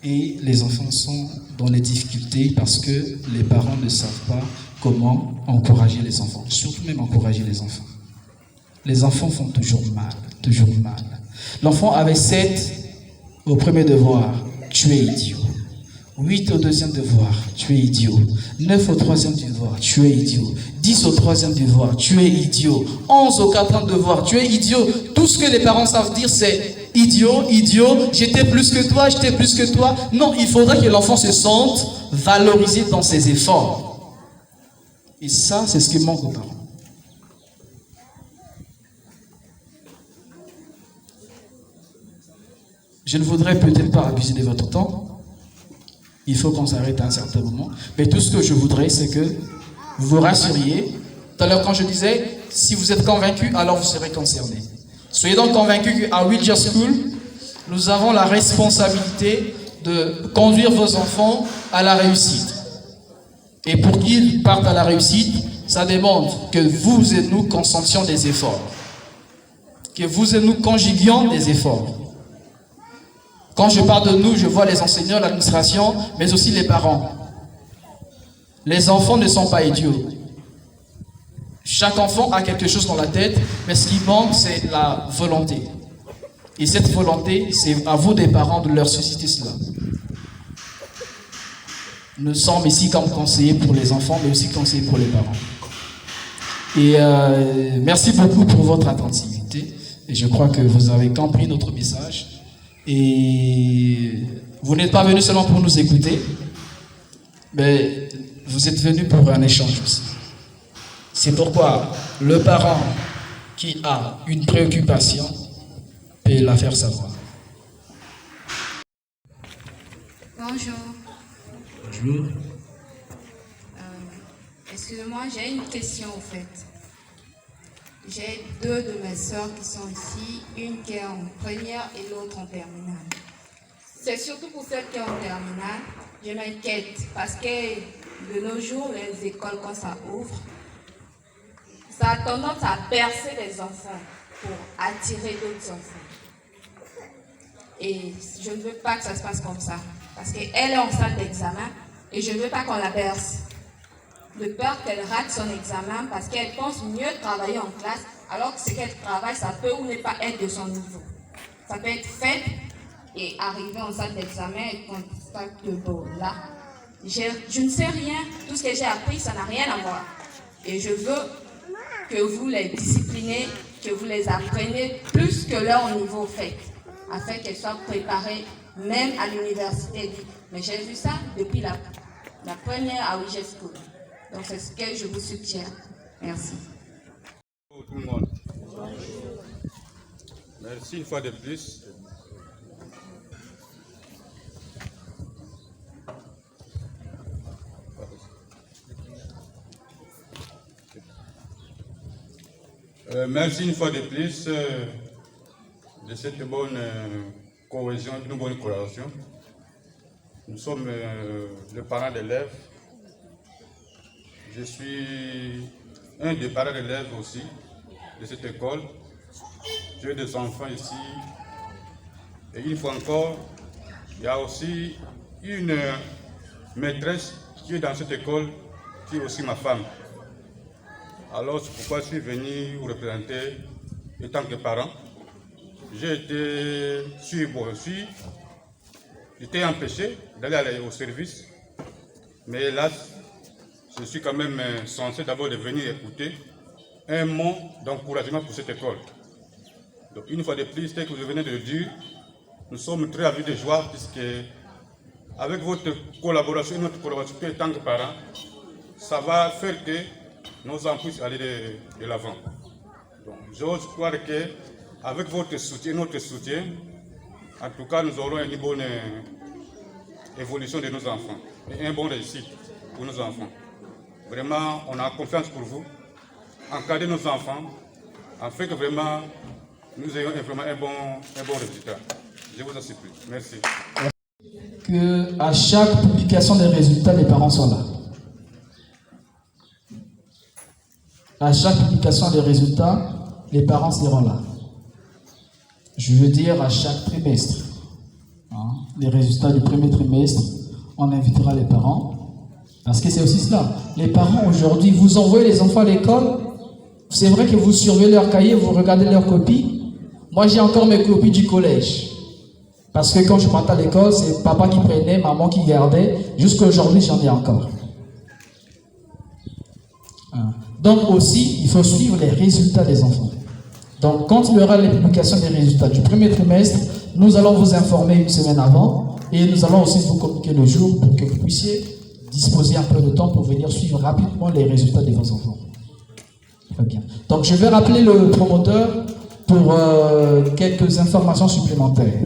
et les enfants sont dans les difficultés parce que les parents ne savent pas comment encourager les enfants, surtout même encourager les enfants. Les enfants font toujours mal. L'enfant avait 7 au premier devoir, tu es idiot. 8 au deuxième devoir, tu es idiot. 9 au troisième devoir, tu es idiot. 10 au troisième devoir, tu es idiot. 11 au quatrième devoir, tu es idiot. Tout ce que les parents savent dire, c'est idiot, j'étais plus que toi. Non, il faudra que l'enfant se sente valorisé dans ses efforts. Et ça, c'est ce qui manque aux parents. Je ne voudrais peut-être pas abuser de votre temps. Il faut qu'on s'arrête à un certain moment. Mais tout ce que je voudrais, c'est que vous vous rassuriez. Tout à l'heure, quand je disais, si vous êtes convaincu, alors vous serez concerné. Soyez donc convaincus qu'à Ouija School, nous avons la responsabilité de conduire vos enfants à la réussite. Et pour qu'ils partent à la réussite, ça demande que vous et nous consentions des efforts. Que vous et nous conjuguions des efforts. Quand je parle de nous, je vois les enseignants, l'administration, mais aussi les parents. Les enfants ne sont pas idiots. Chaque enfant a quelque chose dans la tête, mais ce qui manque, c'est la volonté. Et cette volonté, c'est à vous des parents de leur susciter cela. nous sommes ici comme conseillers pour les enfants, mais aussi conseillers pour les parents. Et merci beaucoup pour votre attentivité. Et je crois que vous avez compris notre message. Et vous n'êtes pas venus seulement pour nous écouter, mais vous êtes venus pour un échange aussi. C'est pourquoi le parent qui a une préoccupation peut la faire savoir. Bonjour. Bonjour. Excusez-moi, j'ai une question au fait. J'ai deux de mes sœurs qui sont ici, une qui est en première et l'autre en terminale. C'est surtout pour celle qui est en terminale, je m'inquiète parce que de nos jours, les écoles, quand ça ouvre, ça a tendance à bercer les enfants pour attirer d'autres enfants. Et je ne veux pas que ça se passe comme ça. Parce qu'elle est en salle d'examen et je ne veux pas qu'on la berce. De peur qu'elle rate son examen parce qu'elle pense mieux travailler en classe alors que ce qu'elle travaille, ça peut ou ne pas être de son niveau. Ça peut être faible et arriver en salle d'examen et constate que bon, là, je ne sais rien. Tout ce que j'ai appris, ça n'a rien à voir. Et je veux que vous les disciplinez, que vous les appreniez plus que leur niveau fait, afin qu'elles soient préparées même à l'université. Mais j'ai vu ça depuis la première à Ouija School. Donc c'est ce que je vous suggère. Merci. Bonjour tout le monde. Merci une fois de plus. Merci une fois de plus de cette bonne cohésion, une bonne collaboration. Nous sommes les parents d'élèves. Je suis un des parents d'élèves aussi de cette école. J'ai des enfants ici. Et une fois encore, il y a aussi une maîtresse qui est dans cette école, qui est aussi ma femme. Alors c'est pourquoi je suis venu vous représenter en tant que parent. J'étais empêché d'aller au service, mais hélas, je suis quand même censé d'abord de venir écouter un mot d'encouragement pour cette école. Donc une fois de plus, tel que vous venez de le dire, nous sommes très avis de joie puisque avec votre collaboration et notre collaboration en tant que parents, ça va faire que nos enfants puissent aller de l'avant. Donc j'ose croire que avec votre soutien, notre soutien, en tout cas nous aurons une bonne évolution de nos enfants et un bon réussite pour nos enfants. Vraiment, on a confiance pour vous. Encadrez nos enfants, afin que vraiment nous ayons vraiment un bon résultat. Je vous en supplie. Merci. Que à chaque publication des résultats, les parents sont là. À chaque publication des résultats, les parents seront là. Je veux dire à chaque trimestre. Les résultats du premier trimestre, on invitera les parents. Parce que c'est aussi cela. Les parents aujourd'hui, vous envoyez les enfants à l'école. C'est vrai que vous surveillez leur cahier, vous regardez leurs copies. Moi, j'ai encore mes copies du collège. Parce que quand je partais à l'école, c'est papa qui prenait, maman qui gardait. Jusqu'à aujourd'hui, j'en ai encore. Donc aussi, il faut suivre les résultats des enfants. Donc quand il y aura les publications des résultats du premier trimestre, nous allons vous informer une semaine avant et nous allons aussi vous communiquer le jour pour que vous puissiez disposer un peu de temps pour venir suivre rapidement les résultats de vos enfants. Très bien. Donc je vais rappeler le promoteur pour quelques informations supplémentaires.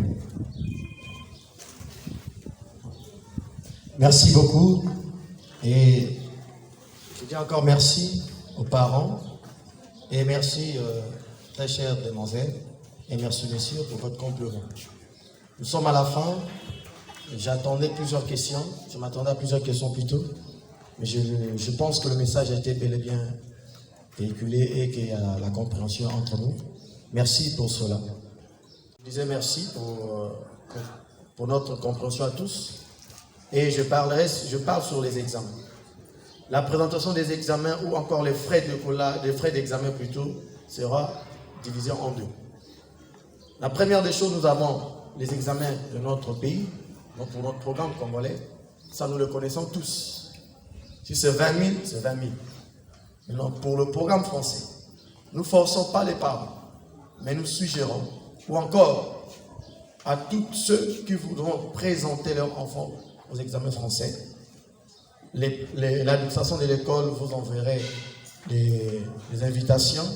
Merci beaucoup. Et je dis encore merci aux parents et merci très chères demoiselles et merci messieurs pour votre compliment. Nous sommes à la fin. J'attendais plusieurs questions. Je m'attendais à plusieurs questions plutôt. Mais je pense que le message a été bel et bien véhiculé et qu'il y a la compréhension entre nous. Merci pour cela. Je disais merci pour notre compréhension à tous. Et je parle sur les examens. La présentation des examens ou encore les frais d'examen plutôt sera divisée en deux. La première des choses, nous avons les examens de notre pays, donc pour notre programme congolais, ça nous le connaissons tous. Si c'est 20 000, c'est 20 000. Maintenant, pour le programme français, nous ne forçons pas les parents, mais nous suggérons, ou encore à tous ceux qui voudront présenter leurs enfants aux examens français, l'administration de l'école vous enverrait des invitations.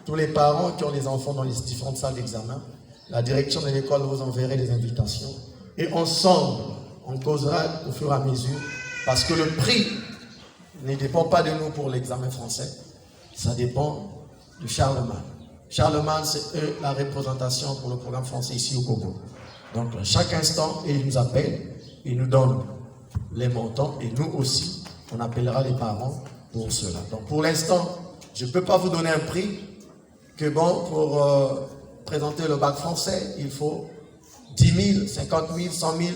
Tous les parents qui ont des enfants dans les différentes salles d'examen, la direction de l'école vous enverrait des invitations. Et ensemble, on causera au fur et à mesure, parce que le prix ne dépend pas de nous pour l'examen français, ça dépend de Charlemagne. Charlemagne, c'est eux la représentation pour le programme français ici au Congo. Donc, à chaque instant, ils nous appellent, ils nous donnent les montants, et nous aussi, on appellera les parents pour cela. Donc, pour l'instant, je ne peux pas vous donner un prix, que bon, pour présenter le bac français, il faut 10 000, 50 000, 100 000,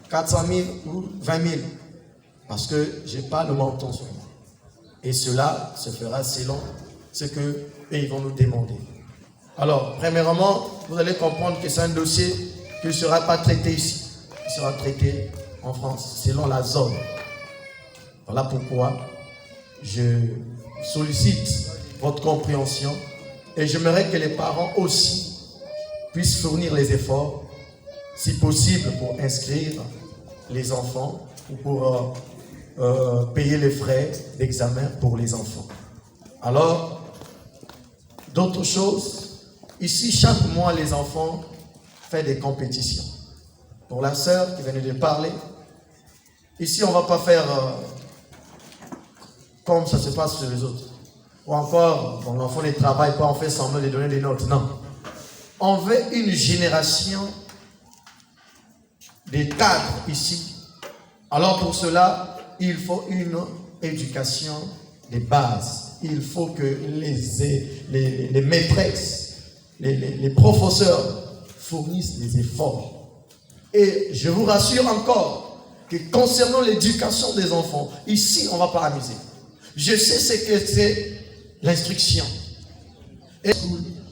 400 000 ou 20 000. Parce que je n'ai pas le montant sur moi. Et cela se fera selon ce qu'eux ils vont nous demander. Alors, premièrement, vous allez comprendre que c'est un dossier qui ne sera pas traité ici. Il sera traité en France, selon la zone. Voilà pourquoi je sollicite votre compréhension et j'aimerais que les parents aussi puissent fournir les efforts, si possible, pour inscrire les enfants ou pour payer les frais d'examen pour les enfants. Alors, d'autres choses, ici, chaque mois, les enfants font des compétitions. Pour la sœur qui venait de parler, ici, on ne va pas faire comme ça se passe chez les autres. Ou encore, bon, l'enfant ne travaille pas, on fait semblant de donner des notes. Non. On veut une génération de cadres ici. Alors pour cela, il faut une éducation de base. Il faut que les maîtresses, les professeurs fournissent des efforts. Et je vous rassure encore que concernant l'éducation des enfants, ici, on ne va pas amuser. Je sais ce que c'est l'instruction.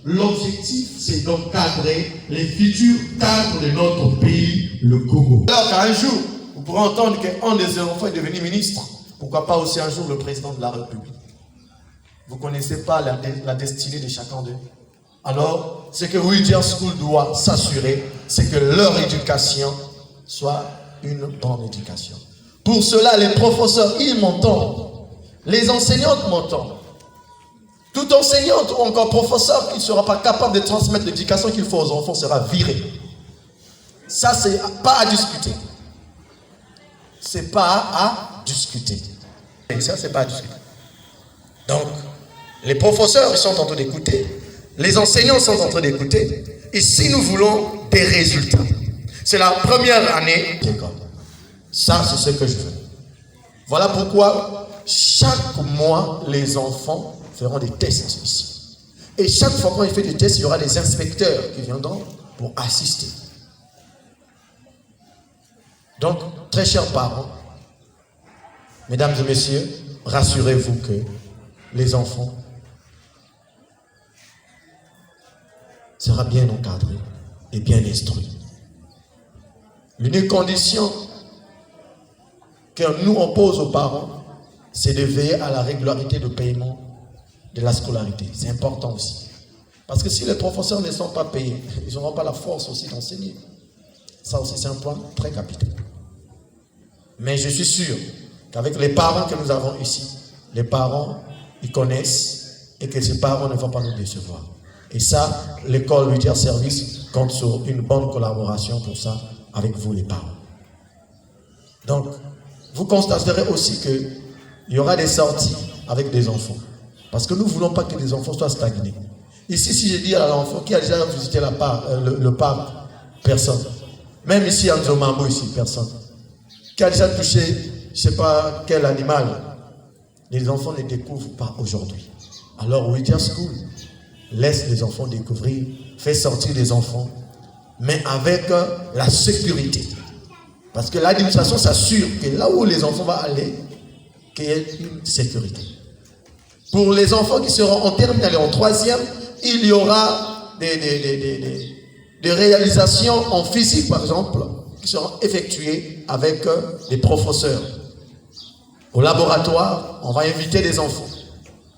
L'objectif, c'est d'encadrer les futurs cadres de notre pays, le Congo. Alors qu'un jour, vous pourrez entendre qu'un des enfants est devenu ministre. Pourquoi pas aussi un jour le président de la République? Vous ne connaissez pas la destinée de chacun d'eux. Alors, ce que Whittier School doit s'assurer, c'est que leur éducation soit une bonne éducation. Pour cela, les professeurs, ils m'entendent. Les enseignantes m'entendent. Tout enseignante ou encore professeur qui ne sera pas capable de transmettre l'éducation qu'il faut aux enfants sera viré. Ça, c'est pas à discuter. C'est pas à discuter. Ça, c'est pas à discuter. Donc, les professeurs, ils sont en train d'écouter. Les enseignants sont en train d'écouter. Et si nous voulons des résultats, c'est la première année d'école. Ça, c'est ce que je veux. Voilà pourquoi chaque mois, les enfants feront des tests ici. Et chaque fois qu'on fait des tests, il y aura des inspecteurs qui viendront pour assister. Donc, très chers parents, mesdames et messieurs, rassurez-vous que les enfants seront bien encadrés et bien instruits. L'unique condition que nous on pose aux parents, c'est de veiller à la régularité de paiement de la scolarité. C'est important aussi. Parce que si les professeurs ne sont pas payés, ils n'auront pas la force aussi d'enseigner. Ça aussi, c'est un point très capital. Mais je suis sûr qu'avec les parents que nous avons ici, les parents, ils connaissent et que ces parents ne vont pas nous décevoir. Et ça, l'école Whittier Service compte sur une bonne collaboration pour ça avec vous les parents. Donc, vous constaterez aussi qu'il y aura des sorties avec des enfants. Parce que nous ne voulons pas que les enfants soient stagnés. Ici, si je dis à l'enfant qui a déjà visité le parc, personne. Même ici, à Nzomambo, ici, personne. Qui a déjà touché, je ne sais pas quel animal. Les enfants ne découvrent pas aujourd'hui. Alors, Whittier School laisse les enfants découvrir, fait sortir les enfants, mais avec la sécurité. Parce que l'administration s'assure que là où les enfants vont aller, qu'il y ait une sécurité. Pour les enfants qui seront en terminale et en troisième, il y aura des réalisations en physique, par exemple, qui seront effectuées avec des professeurs. Au laboratoire, on va inviter des enfants.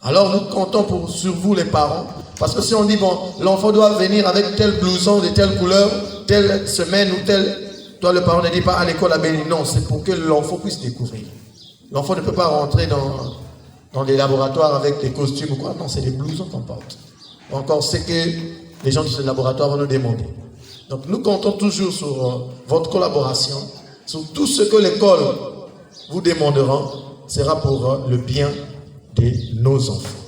Alors nous comptons sur vous les parents, parce que si on dit, bon, l'enfant doit venir avec tel blouson de telle couleur, telle semaine ou telle... Toi, le parent ne dit pas à l'école à Béni. Non, c'est pour que l'enfant puisse découvrir. L'enfant ne peut pas rentrer dans des laboratoires avec des costumes ou quoi. Non, c'est des blousons qu'on porte. Encore, c'est que les gens de ce laboratoire vont nous demander. Donc nous comptons toujours sur votre collaboration, sur tout ce que l'école vous demandera, sera pour le bien de nos enfants.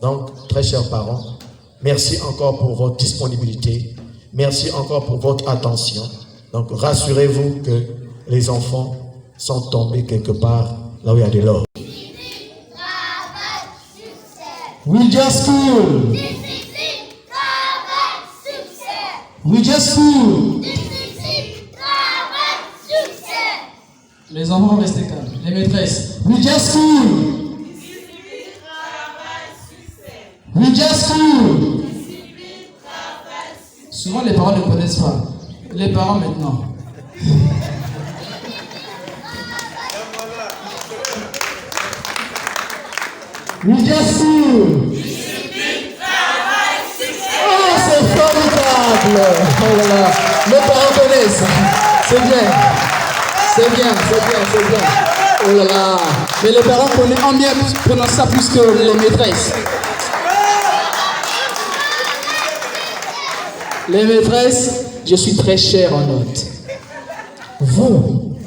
Donc, très chers parents, merci encore pour votre disponibilité. Merci encore pour votre attention. Donc, rassurez-vous que les enfants sont tombés quelque part là où il y a de l'or. We just cool. We just cool. Les enfants restez calmes. Les maîtresses. We just cool. We just cool. Souvent les parents ne connaissent pas. Les parents maintenant. We just cool. Oh, c'est formidable. Oh là là. Les parents connaissent. C'est bien. C'est bien, c'est bien, c'est bien. Oh là là. Mais les parents connaissent bien prononcer ça plus que les maîtresses. Les maîtresses, je suis très cher en notes. Vous,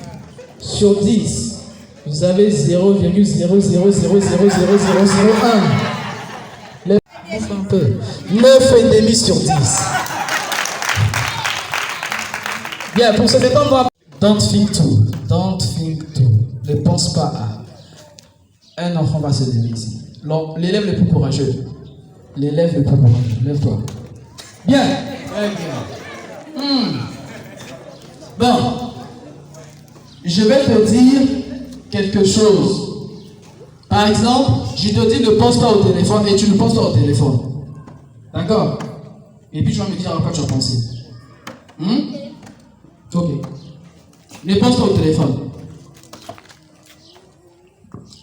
sur 10, vous avez 0,000000001. Les un peu. 9,5 sur 10. Bien, pour se détendre, don't think too. Don't think too. Ne pense pas à. Un enfant va se lever ici. L'élève le plus courageux. L'élève le plus courageux. Lève-toi. Bien. Très bien. Bon. Je vais te dire quelque chose. Par exemple, je te dis ne pense pas au téléphone et tu ne penses pas au téléphone. D'accord? Et puis tu vas me dire à quoi tu as pensé. Ok. Ne pense pas au téléphone.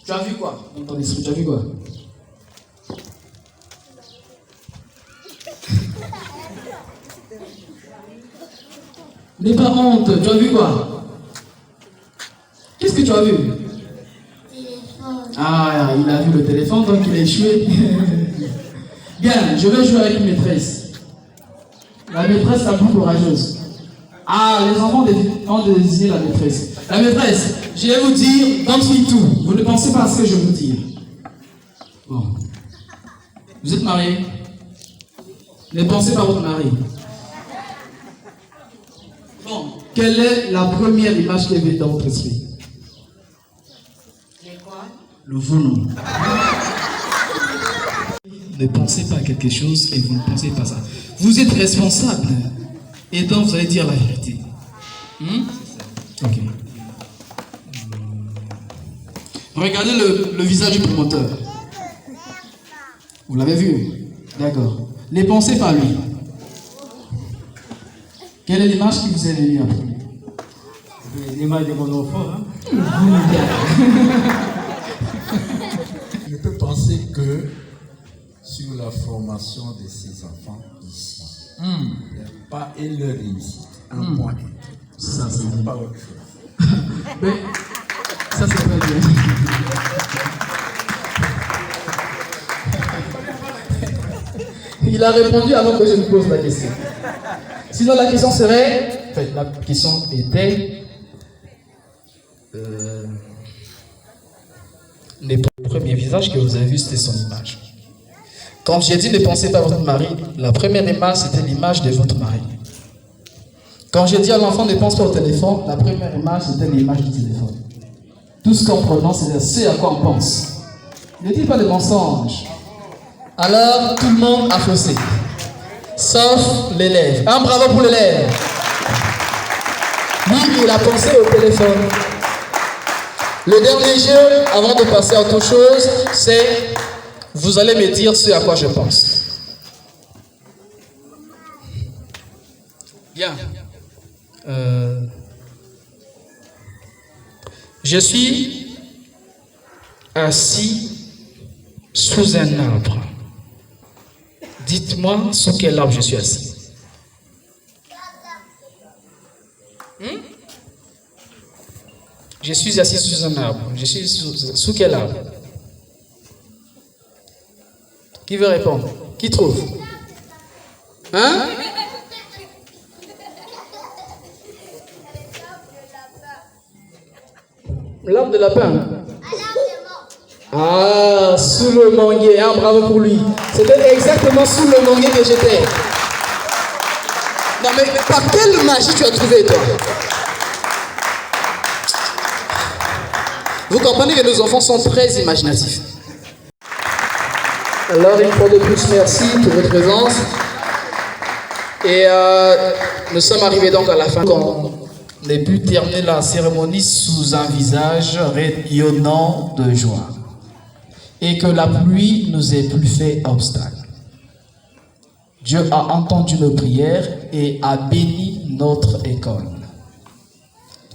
Tu as vu quoi dans ton esprit? Tu as vu quoi? N'aie pas honte. Tu as vu quoi? Qu'est-ce que tu as vu? Ah, il a vu le téléphone, donc il a échoué. Bien, je vais jouer avec une maîtresse. La maîtresse la plus courageuse. Ah, les enfants ont désigné la maîtresse. La maîtresse, je vais vous dire, don't think too. Vous ne pensez pas à ce que je vais vous dire. Bon. Vous êtes mariés? Ne pensez pas à votre mari. Bon. Quelle est la première image qui est venue dans votre esprit? Le volant. Ne pensez pas à quelque chose et vous ne pensez pas à ça. Vous êtes responsable et donc vous allez dire la vérité. Ok. Regardez le visage du promoteur. Vous l'avez vu? D'accord. Ne pensez pas à lui. Quelle est l'image qui vous est venue après? L'image de mon enfant. Je peux penser que sur la formation de ces enfants ici, il n'y a pas et leur réussite. Un point. Ça, c'est pas autre chose. Mais, ça, c'est pas bien. Il a répondu avant que je me pose la question. Sinon, la question serait... En fait, la question était... Le premier visage que vous avez vu, c'était son image. Quand j'ai dit ne pensez pas à votre mari, la première image, c'était l'image de votre mari. Quand j'ai dit à l'enfant ne pense pas au téléphone, la première image, c'était l'image du téléphone. Tout ce qu'on prononce, c'est ce à quoi on pense. Ne dites pas de mensonges. Alors, tout le monde a faussé. Sauf l'élève. Un bravo pour l'élève. Lui, il a pensé au téléphone. Le dernier jeu, avant de passer à autre chose, c'est vous allez me dire ce à quoi je pense. Bien. Je suis assis sous un arbre. Dites-moi sous quel arbre je suis assis. Je suis assis sous un arbre. Je suis sous quel arbre? Qui veut répondre? Qui trouve? Hein? L'arbre de lapin. Ah, sous le manguier. Ah, bravo pour lui. C'était exactement sous le manguier que j'étais. Non mais par quelle magie tu as trouvé, toi? Vous comprenez que nos enfants sont très imaginatifs. Alors, une fois de plus, merci pour votre présence. Et nous sommes arrivés donc à la fin. On a pu terminer la cérémonie sous un visage rayonnant de joie. Et que la pluie nous ait plus fait obstacle. Dieu a entendu nos prières et a béni notre école.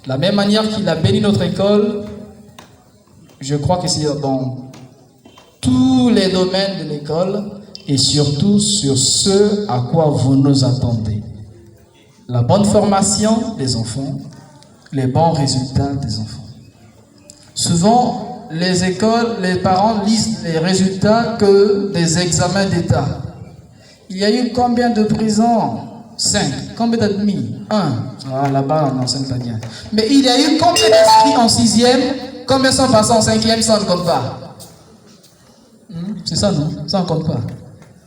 De la même manière qu'il a béni notre école, je crois que c'est dans tous les domaines de l'école et surtout sur ce à quoi vous nous attendez. La bonne formation des enfants, les bons résultats des enfants. Souvent, les écoles, les parents lisent les résultats que des examens d'État. Il y a eu combien de prisons? 5. Combien d'admis? 1. Ah, là-bas, on n'enseigne pas bien. Mais il y a eu combien d'inscrits en 6e? Combien sont passés en 5e? Ça, on ne compte pas. C'est ça, non? Ça, on ne compte pas.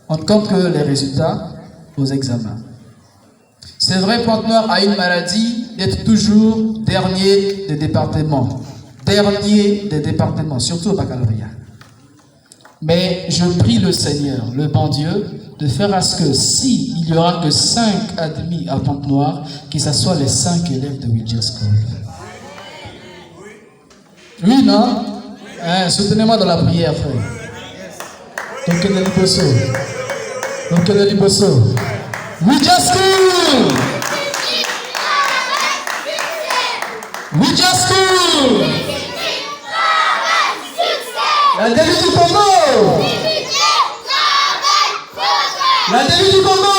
On ne compte que les résultats aux examens. C'est vrai, Pointe-Noire a une maladie d'être toujours dernier des départements. Dernier des départements, surtout au baccalauréat. Mais je prie le Seigneur, le bon Dieu, de faire à ce que si il y aura que 5 admis à Pointe-Noire, que ce soit les 5 élèves de Wilger School. Oui, non? Hein, soutenez-moi dans la prière, frère. Donc, quel est le bosso? Donc, quel est le bosso? Wilger School! Wilger School! La début du Congo! La début du Congo!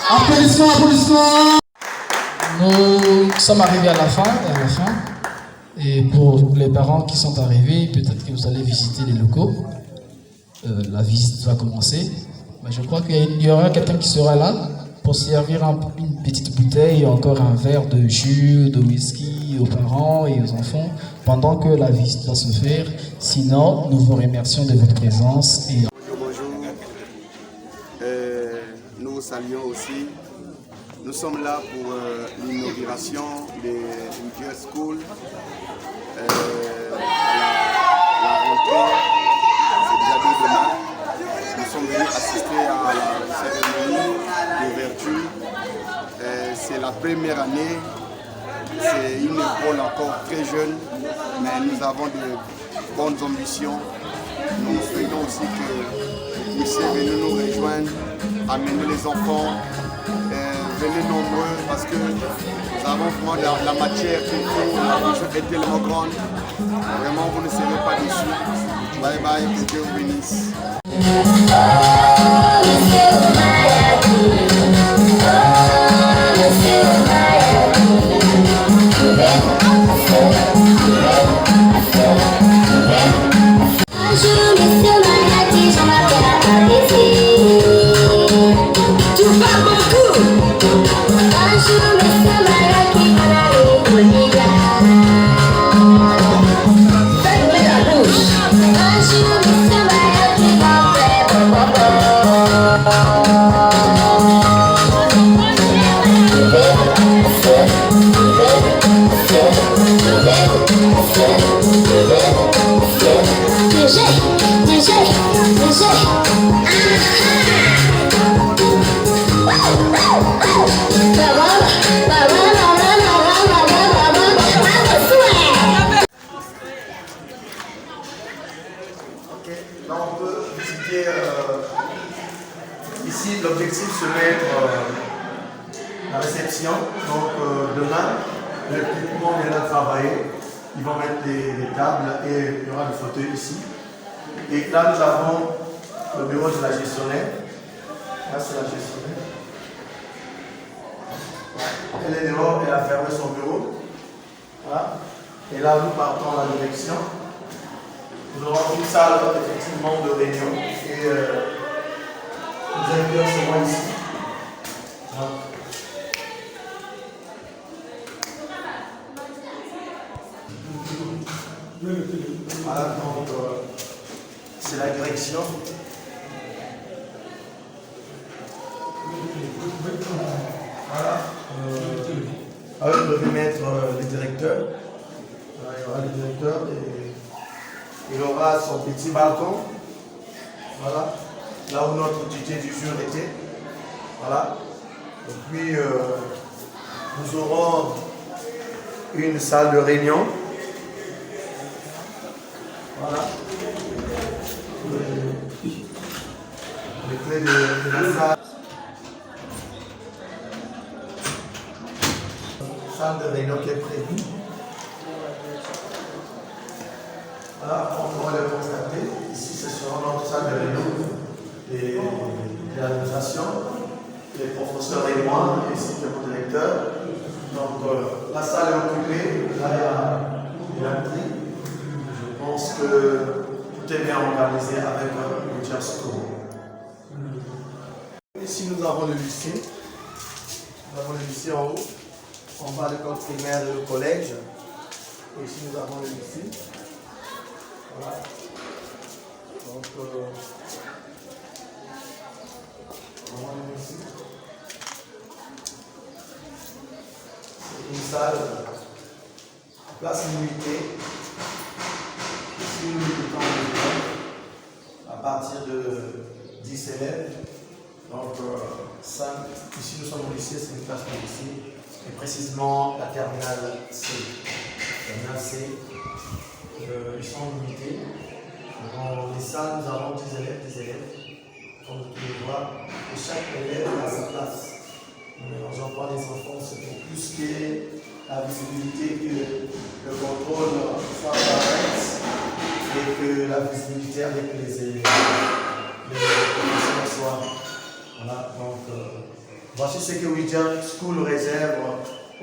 Applaudissements, applaudissements! Nous sommes arrivés à la fin. Et pour les parents qui sont arrivés, peut-être que vous allez visiter les locaux. La visite va commencer. Mais je crois qu'il y aura quelqu'un qui sera là pour servir une petite bouteille, encore un verre de jus, de whisky aux parents et aux enfants pendant que la visite va se faire. Sinon, nous vous remercions de votre présence. Et... Bonjour. Nous vous saluons aussi. Nous sommes là pour l'inauguration de Wilger School. La rentrée, c'est déjà demain. Nous sommes venus assister à la cérémonie d'ouverture. C'est la première année. C'est une école encore très jeune, mais nous avons de bonnes ambitions. Nous souhaitons aussi que vous puissiez venir nous rejoindre, amener les enfants. Venez nombreux parce que nous avons vraiment la matière qu'il faut, la vision est tellement grande. Vraiment, vous ne serez pas déçus. Bye bye, que Dieu vous bénisse. Ici, l'objectif serait la réception. Donc demain, l'équipement viendra travailler. Ils vont mettre les tables et il y aura des fauteuils ici. Et là, nous avons le bureau de la gestionnaire. Là, c'est la gestionnaire. Elle est dehors, elle a fermé son bureau. Voilà. Et là, nous partons à la direction. Nous aurons une salle effectivement de réunion. Et nous allons c'est moi ici. Voilà, donc c'est la direction. Voilà. Alors, vous devez mettre le directeur. Voilà, il y aura le directeur et il aura son petit balcon. Voilà. Là où notre DJ du jour était. Voilà. Et puis, nous aurons une salle de réunion. Voilà. Les clés de la salle. Salle de réunion qui est prévue. Voilà, on pourra le constater. Ici, ce sera notre salle de réunion de l'administration, les professeurs et moi, ainsi que mon directeur. Donc, la salle est occupée. Là, il y a un tri. Je pense que tout est bien organisé avec le Jasco. Ici, nous avons le lycée. Nous avons le lycée en haut. En bas, l'école primaire et le collège. Et ici, nous avons le lycée. Voilà. Donc, vraiment le lycée. C'est une salle, place limitée. Ici, nous débutons à partir de 10 élèves. Donc, 5. Ici, nous sommes au lycée, c'est une classe de lycée. Et précisément la terminale C. Terminale C, ils sont limités. Dans les salles, nous avons 10 élèves, comme vous pouvez voir, et chaque élève a sa place. J'en parle des enfants, c'est pour plus que la visibilité, que le contrôle soit correct et que la visibilité avec les professeurs soit. Voilà, donc. Voici ce que Ouija School réserve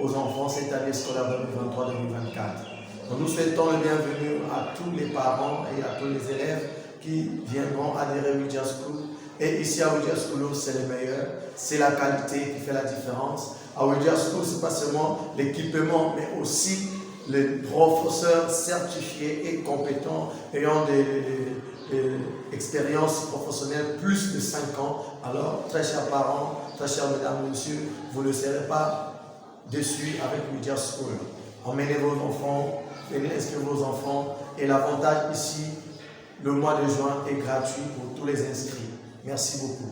aux enfants cette année scolaire 2023-2024. Donc nous souhaitons le bienvenu à tous les parents et à tous les élèves qui viendront adhérer à Ouija School. Et ici à Ouija School, c'est le meilleur, c'est la qualité qui fait la différence. À Ouija School, ce n'est pas seulement l'équipement, mais aussi les professeurs certifiés et compétents ayant des expériences professionnelles plus de 5 ans. Alors, très chers parents, très chers mesdames, messieurs, vous ne serez pas déçus avec Ouija School. Emmenez vos enfants, venez inscrire vos enfants. Et l'avantage ici, le mois de juin est gratuit pour tous les inscrits. Merci beaucoup.